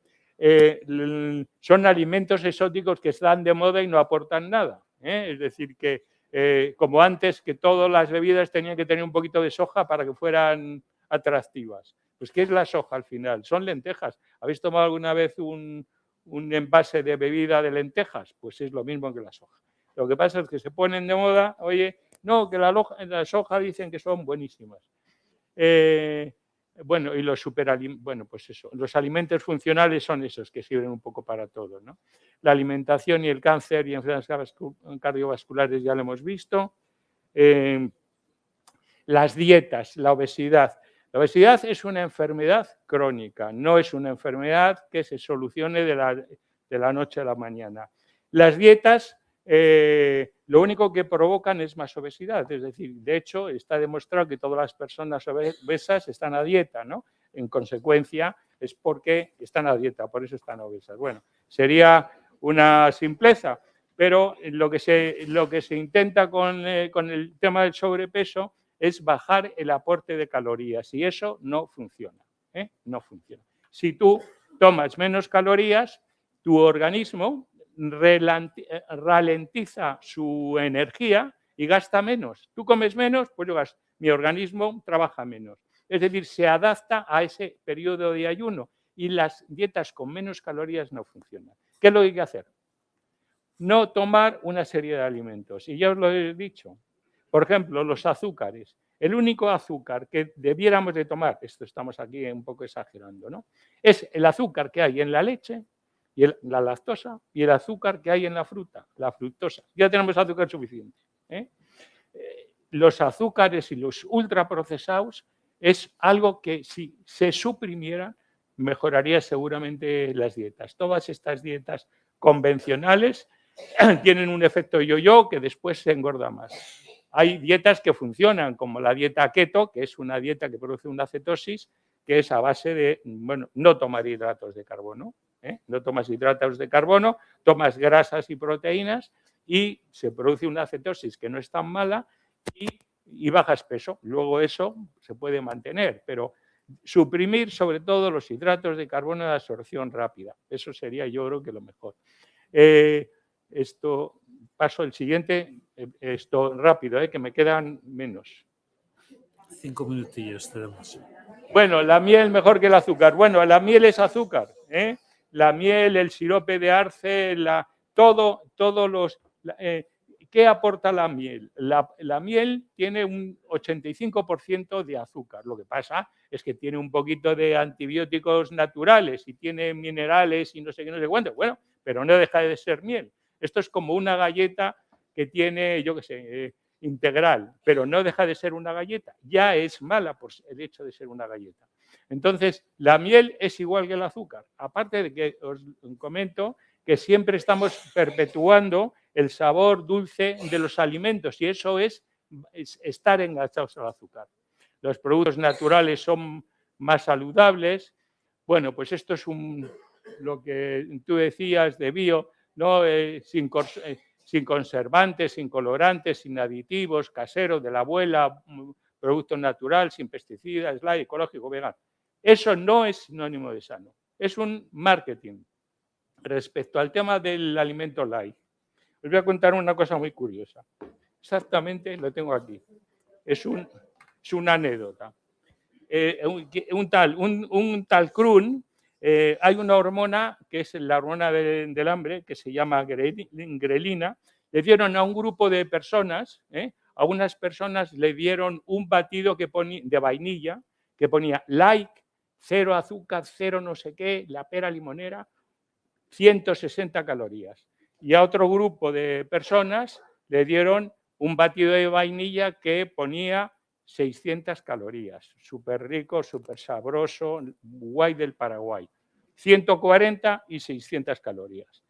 Son alimentos exóticos que están de moda y no aportan nada. Es decir, que como antes, que todas las bebidas tenían que tener un poquito de soja para que fueran atractivas. Pues, ¿qué es la soja al final? Son lentejas. ¿Habéis tomado alguna vez un envase de bebida de lentejas, pues es lo mismo que la soja. Lo que pasa es que se ponen de moda, oye, no, que la soja dicen que son buenísimas. Bueno, y bueno, pues eso, los alimentos funcionales son esos que sirven un poco para todo, ¿no? La alimentación y el cáncer y enfermedades cardiovasculares ya lo hemos visto. Las dietas, la obesidad. La obesidad es una enfermedad crónica, no es una enfermedad que se solucione de la noche a la mañana. Las dietas lo único que provocan es más obesidad, es decir, de hecho está demostrado que todas las personas obesas están a dieta, ¿no? En consecuencia es porque están a dieta, por eso están obesas. Bueno, sería una simpleza, pero lo que se intenta con el tema del sobrepeso es bajar el aporte de calorías y eso no funciona, no funciona. Si tú tomas menos calorías, tu organismo ralentiza su energía y gasta menos. Tú comes menos, pues mi organismo trabaja menos. Es decir, se adapta a ese periodo de ayuno y las dietas con menos calorías no funcionan. ¿Qué es lo que hay que hacer? No tomar una serie de alimentos. Y ya os lo he dicho. Por ejemplo, los azúcares. El único azúcar que debiéramos de tomar, esto estamos aquí un poco exagerando, ¿no? Es el azúcar que hay en la leche, y la lactosa, y el azúcar que hay en la fruta, la fructosa. Ya tenemos azúcar suficiente. Los azúcares y los ultraprocesados es algo que si se suprimiera mejoraría seguramente las dietas. Todas estas dietas convencionales tienen un efecto yo-yo que después se engorda más. Hay dietas que funcionan, como la dieta keto, que es una dieta que produce una cetosis, que es a base de, bueno, no tomar hidratos de carbono. No tomas hidratos de carbono, tomas grasas y proteínas y se produce una cetosis que no es tan mala y bajas peso. Luego eso se puede mantener, pero suprimir sobre todo los hidratos de carbono de absorción rápida. Eso sería, yo creo, que lo mejor. Esto paso el siguiente, esto rápido, que me quedan menos. 5 minutillos tenemos. Bueno, la miel mejor que el azúcar. Bueno, la miel es azúcar, La miel, el sirope de arce, todos los... ¿Qué aporta la miel? La miel tiene un 85% de azúcar. Lo que pasa es que tiene un poquito de antibióticos naturales y tiene minerales y no sé qué, no sé cuánto. Bueno, pero no deja de ser miel. Esto es como una galleta que tiene, yo qué sé, integral, pero no deja de ser una galleta. Ya es mala por el hecho de ser una galleta. Entonces, la miel es igual que el azúcar. Aparte de que os comento que siempre estamos perpetuando el sabor dulce de los alimentos y eso es estar enganchados al azúcar. Los productos naturales son más saludables. Bueno, pues esto es lo que tú decías de bio, ¿no? Sin conservantes, sin colorantes, sin aditivos, casero, de la abuela, producto natural, sin pesticidas, light, ecológico, vegano. Eso no es sinónimo de sano. Es un marketing. Respecto al tema del alimento light, os voy a contar una cosa muy curiosa. Exactamente, lo tengo aquí. Es una anécdota. Un tal Crohn, hay una hormona que es la hormona del hambre que se llama grelina. Le dieron a un grupo de personas, a unas personas le dieron un batido de vainilla que ponía light, 0 azúcar, 0 no sé qué, la pera limonera, 160 calorías. Y a otro grupo de personas le dieron un batido de vainilla que ponía 600 calorías. Súper rico, súper sabroso, guay del Paraguay. 140 y 600 calorías.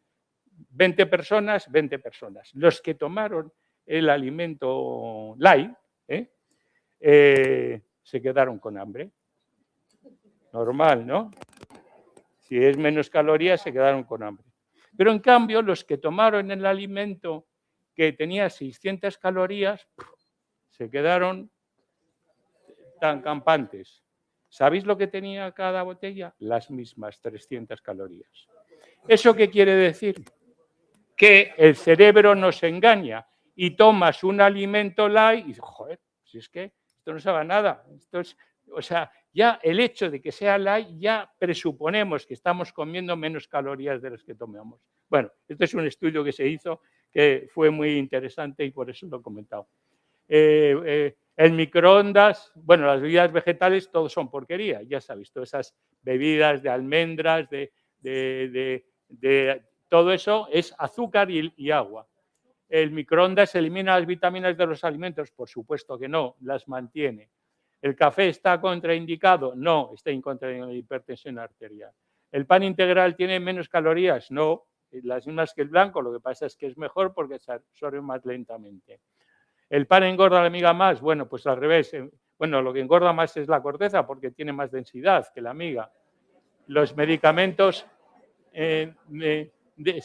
20 personas, 20 personas. Los que tomaron el alimento light se quedaron con hambre. Normal, ¿no? Si es menos calorías, se quedaron con hambre. Pero en cambio, los que tomaron el alimento que tenía 600 calorías, se quedaron tan campantes. ¿Sabéis lo que tenía cada botella? Las mismas 300 calorías. ¿Eso qué quiere decir? Que el cerebro nos engaña y tomas un alimento light y dices, joder, si es que esto no sabe nada. ya el hecho de que sea light, ya presuponemos que estamos comiendo menos calorías de las que tomamos. Bueno, este es un estudio que se hizo que fue muy interesante y por eso lo he comentado. El microondas, bueno, las bebidas vegetales, todos son porquería, ya sabéis, todas esas bebidas de almendras, todo eso es azúcar y agua. ¿El microondas elimina las vitaminas de los alimentos? Por supuesto que no, las mantiene. ¿El café está contraindicado? No, está en contra de la hipertensión arterial. ¿El pan integral tiene menos calorías? No, las mismas que el blanco, lo que pasa es que es mejor porque se absorbe más lentamente. ¿El pan engorda la miga más? Bueno, pues al revés. Bueno, lo que engorda más es la corteza porque tiene más densidad que la miga. ¿Los medicamentos se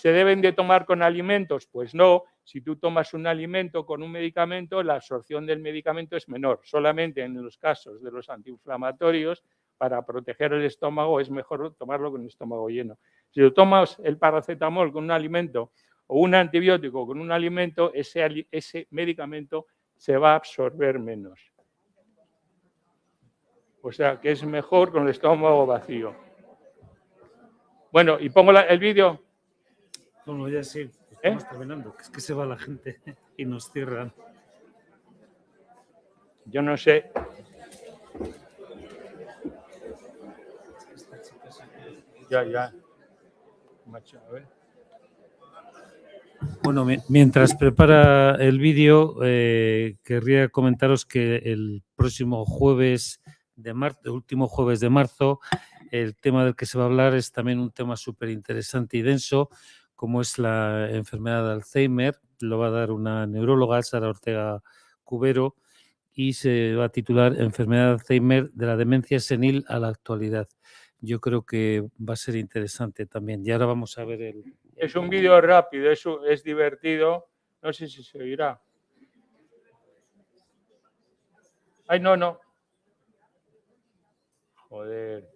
deben de tomar con alimentos? Pues no. Si tú tomas un alimento con un medicamento, la absorción del medicamento es menor. Solamente en los casos de los antiinflamatorios, para proteger el estómago, es mejor tomarlo con el estómago lleno. Si tú tomas el paracetamol con un alimento o un antibiótico con un alimento, ese medicamento se va a absorber menos. O sea, que es mejor con el estómago vacío. Bueno, y pongo el vídeo. Bueno, ya sí, estamos terminando, que es que se va la gente y nos cierran. Yo no sé. Ya. Macho, a ver. Bueno, mientras prepara el vídeo, querría comentaros que el próximo jueves de marzo, el último jueves de marzo, el tema del que se va a hablar es también un tema súper interesante y denso, como es la enfermedad de Alzheimer. Lo va a dar una neuróloga, Sara Ortega Cubero, y se va a titular Enfermedad de Alzheimer de la demencia senil a la actualidad. Yo creo que va a ser interesante también. Y ahora vamos a ver el... Es un vídeo rápido, es divertido. No sé si se oirá. Ay, no. Joder.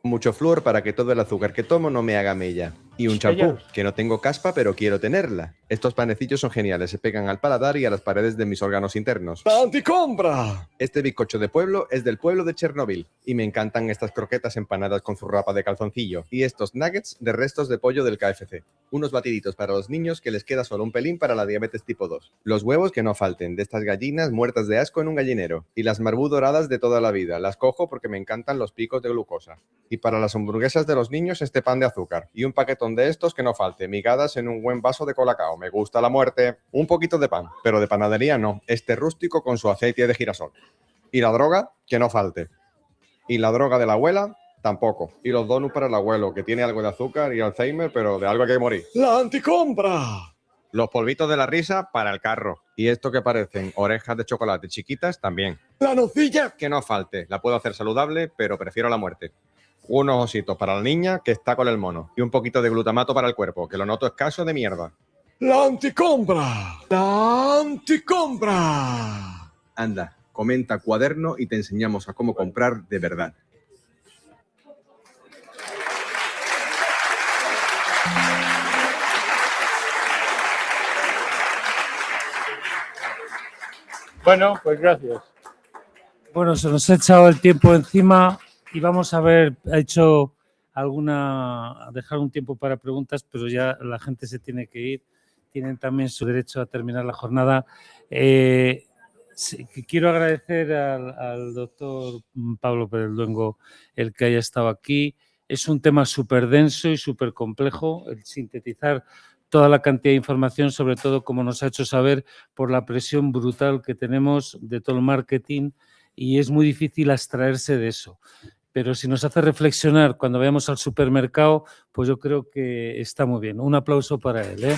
Mucho flúor para que todo el azúcar que tomo no me haga mella. Y un champú, que no tengo caspa pero quiero tenerla. Estos panecillos son geniales, se pegan al paladar y a las paredes de mis órganos internos. ¡Anticompra! Este bizcocho de pueblo es del pueblo de Chernobyl y me encantan estas croquetas empanadas con zurrapa de calzoncillo y estos nuggets de restos de pollo del KFC. Unos batiditos para los niños que les queda solo un pelín para la diabetes tipo 2. Los huevos que no falten, de estas gallinas muertas de asco en un gallinero. Y las marbú doradas de toda la vida, las cojo porque me encantan los picos de glucosa. Y para las hamburguesas de los niños este pan de azúcar y un paquetón de estos que no falte, migadas en un buen vaso de colacao. Me gusta la muerte. Un poquito de pan, pero de panadería no, este rústico con su aceite de girasol. Y la droga, que no falte. Y la droga de la abuela, tampoco. Y los donuts para el abuelo, que tiene algo de azúcar y Alzheimer, pero de algo hay que morir. ¡La anticompra! Los polvitos de la risa para el carro. Y esto que parecen orejas de chocolate chiquitas, también. ¡La nocilla! Que no falte. La puedo hacer saludable, pero prefiero la muerte. Unos ositos para la niña, que está con el mono. Y un poquito de glutamato para el cuerpo, que lo noto escaso de mierda. ¡La anticompra! ¡La anticompra! Anda, comenta cuaderno y te enseñamos a cómo comprar de verdad. Bueno, pues gracias. Bueno, se nos ha echado el tiempo encima y vamos a ver, dejar un tiempo para preguntas, pero ya la gente se tiene que ir. Tienen también su derecho a terminar la jornada. Quiero agradecer al doctor Pablo Pérez Luengo el que haya estado aquí. Es un tema súper denso y súper complejo, el sintetizar toda la cantidad de información, sobre todo como nos ha hecho saber por la presión brutal que tenemos de todo el marketing, y es muy difícil abstraerse de eso. Pero si nos hace reflexionar cuando vayamos al supermercado, pues yo creo que está muy bien. Un aplauso para él, ¿eh?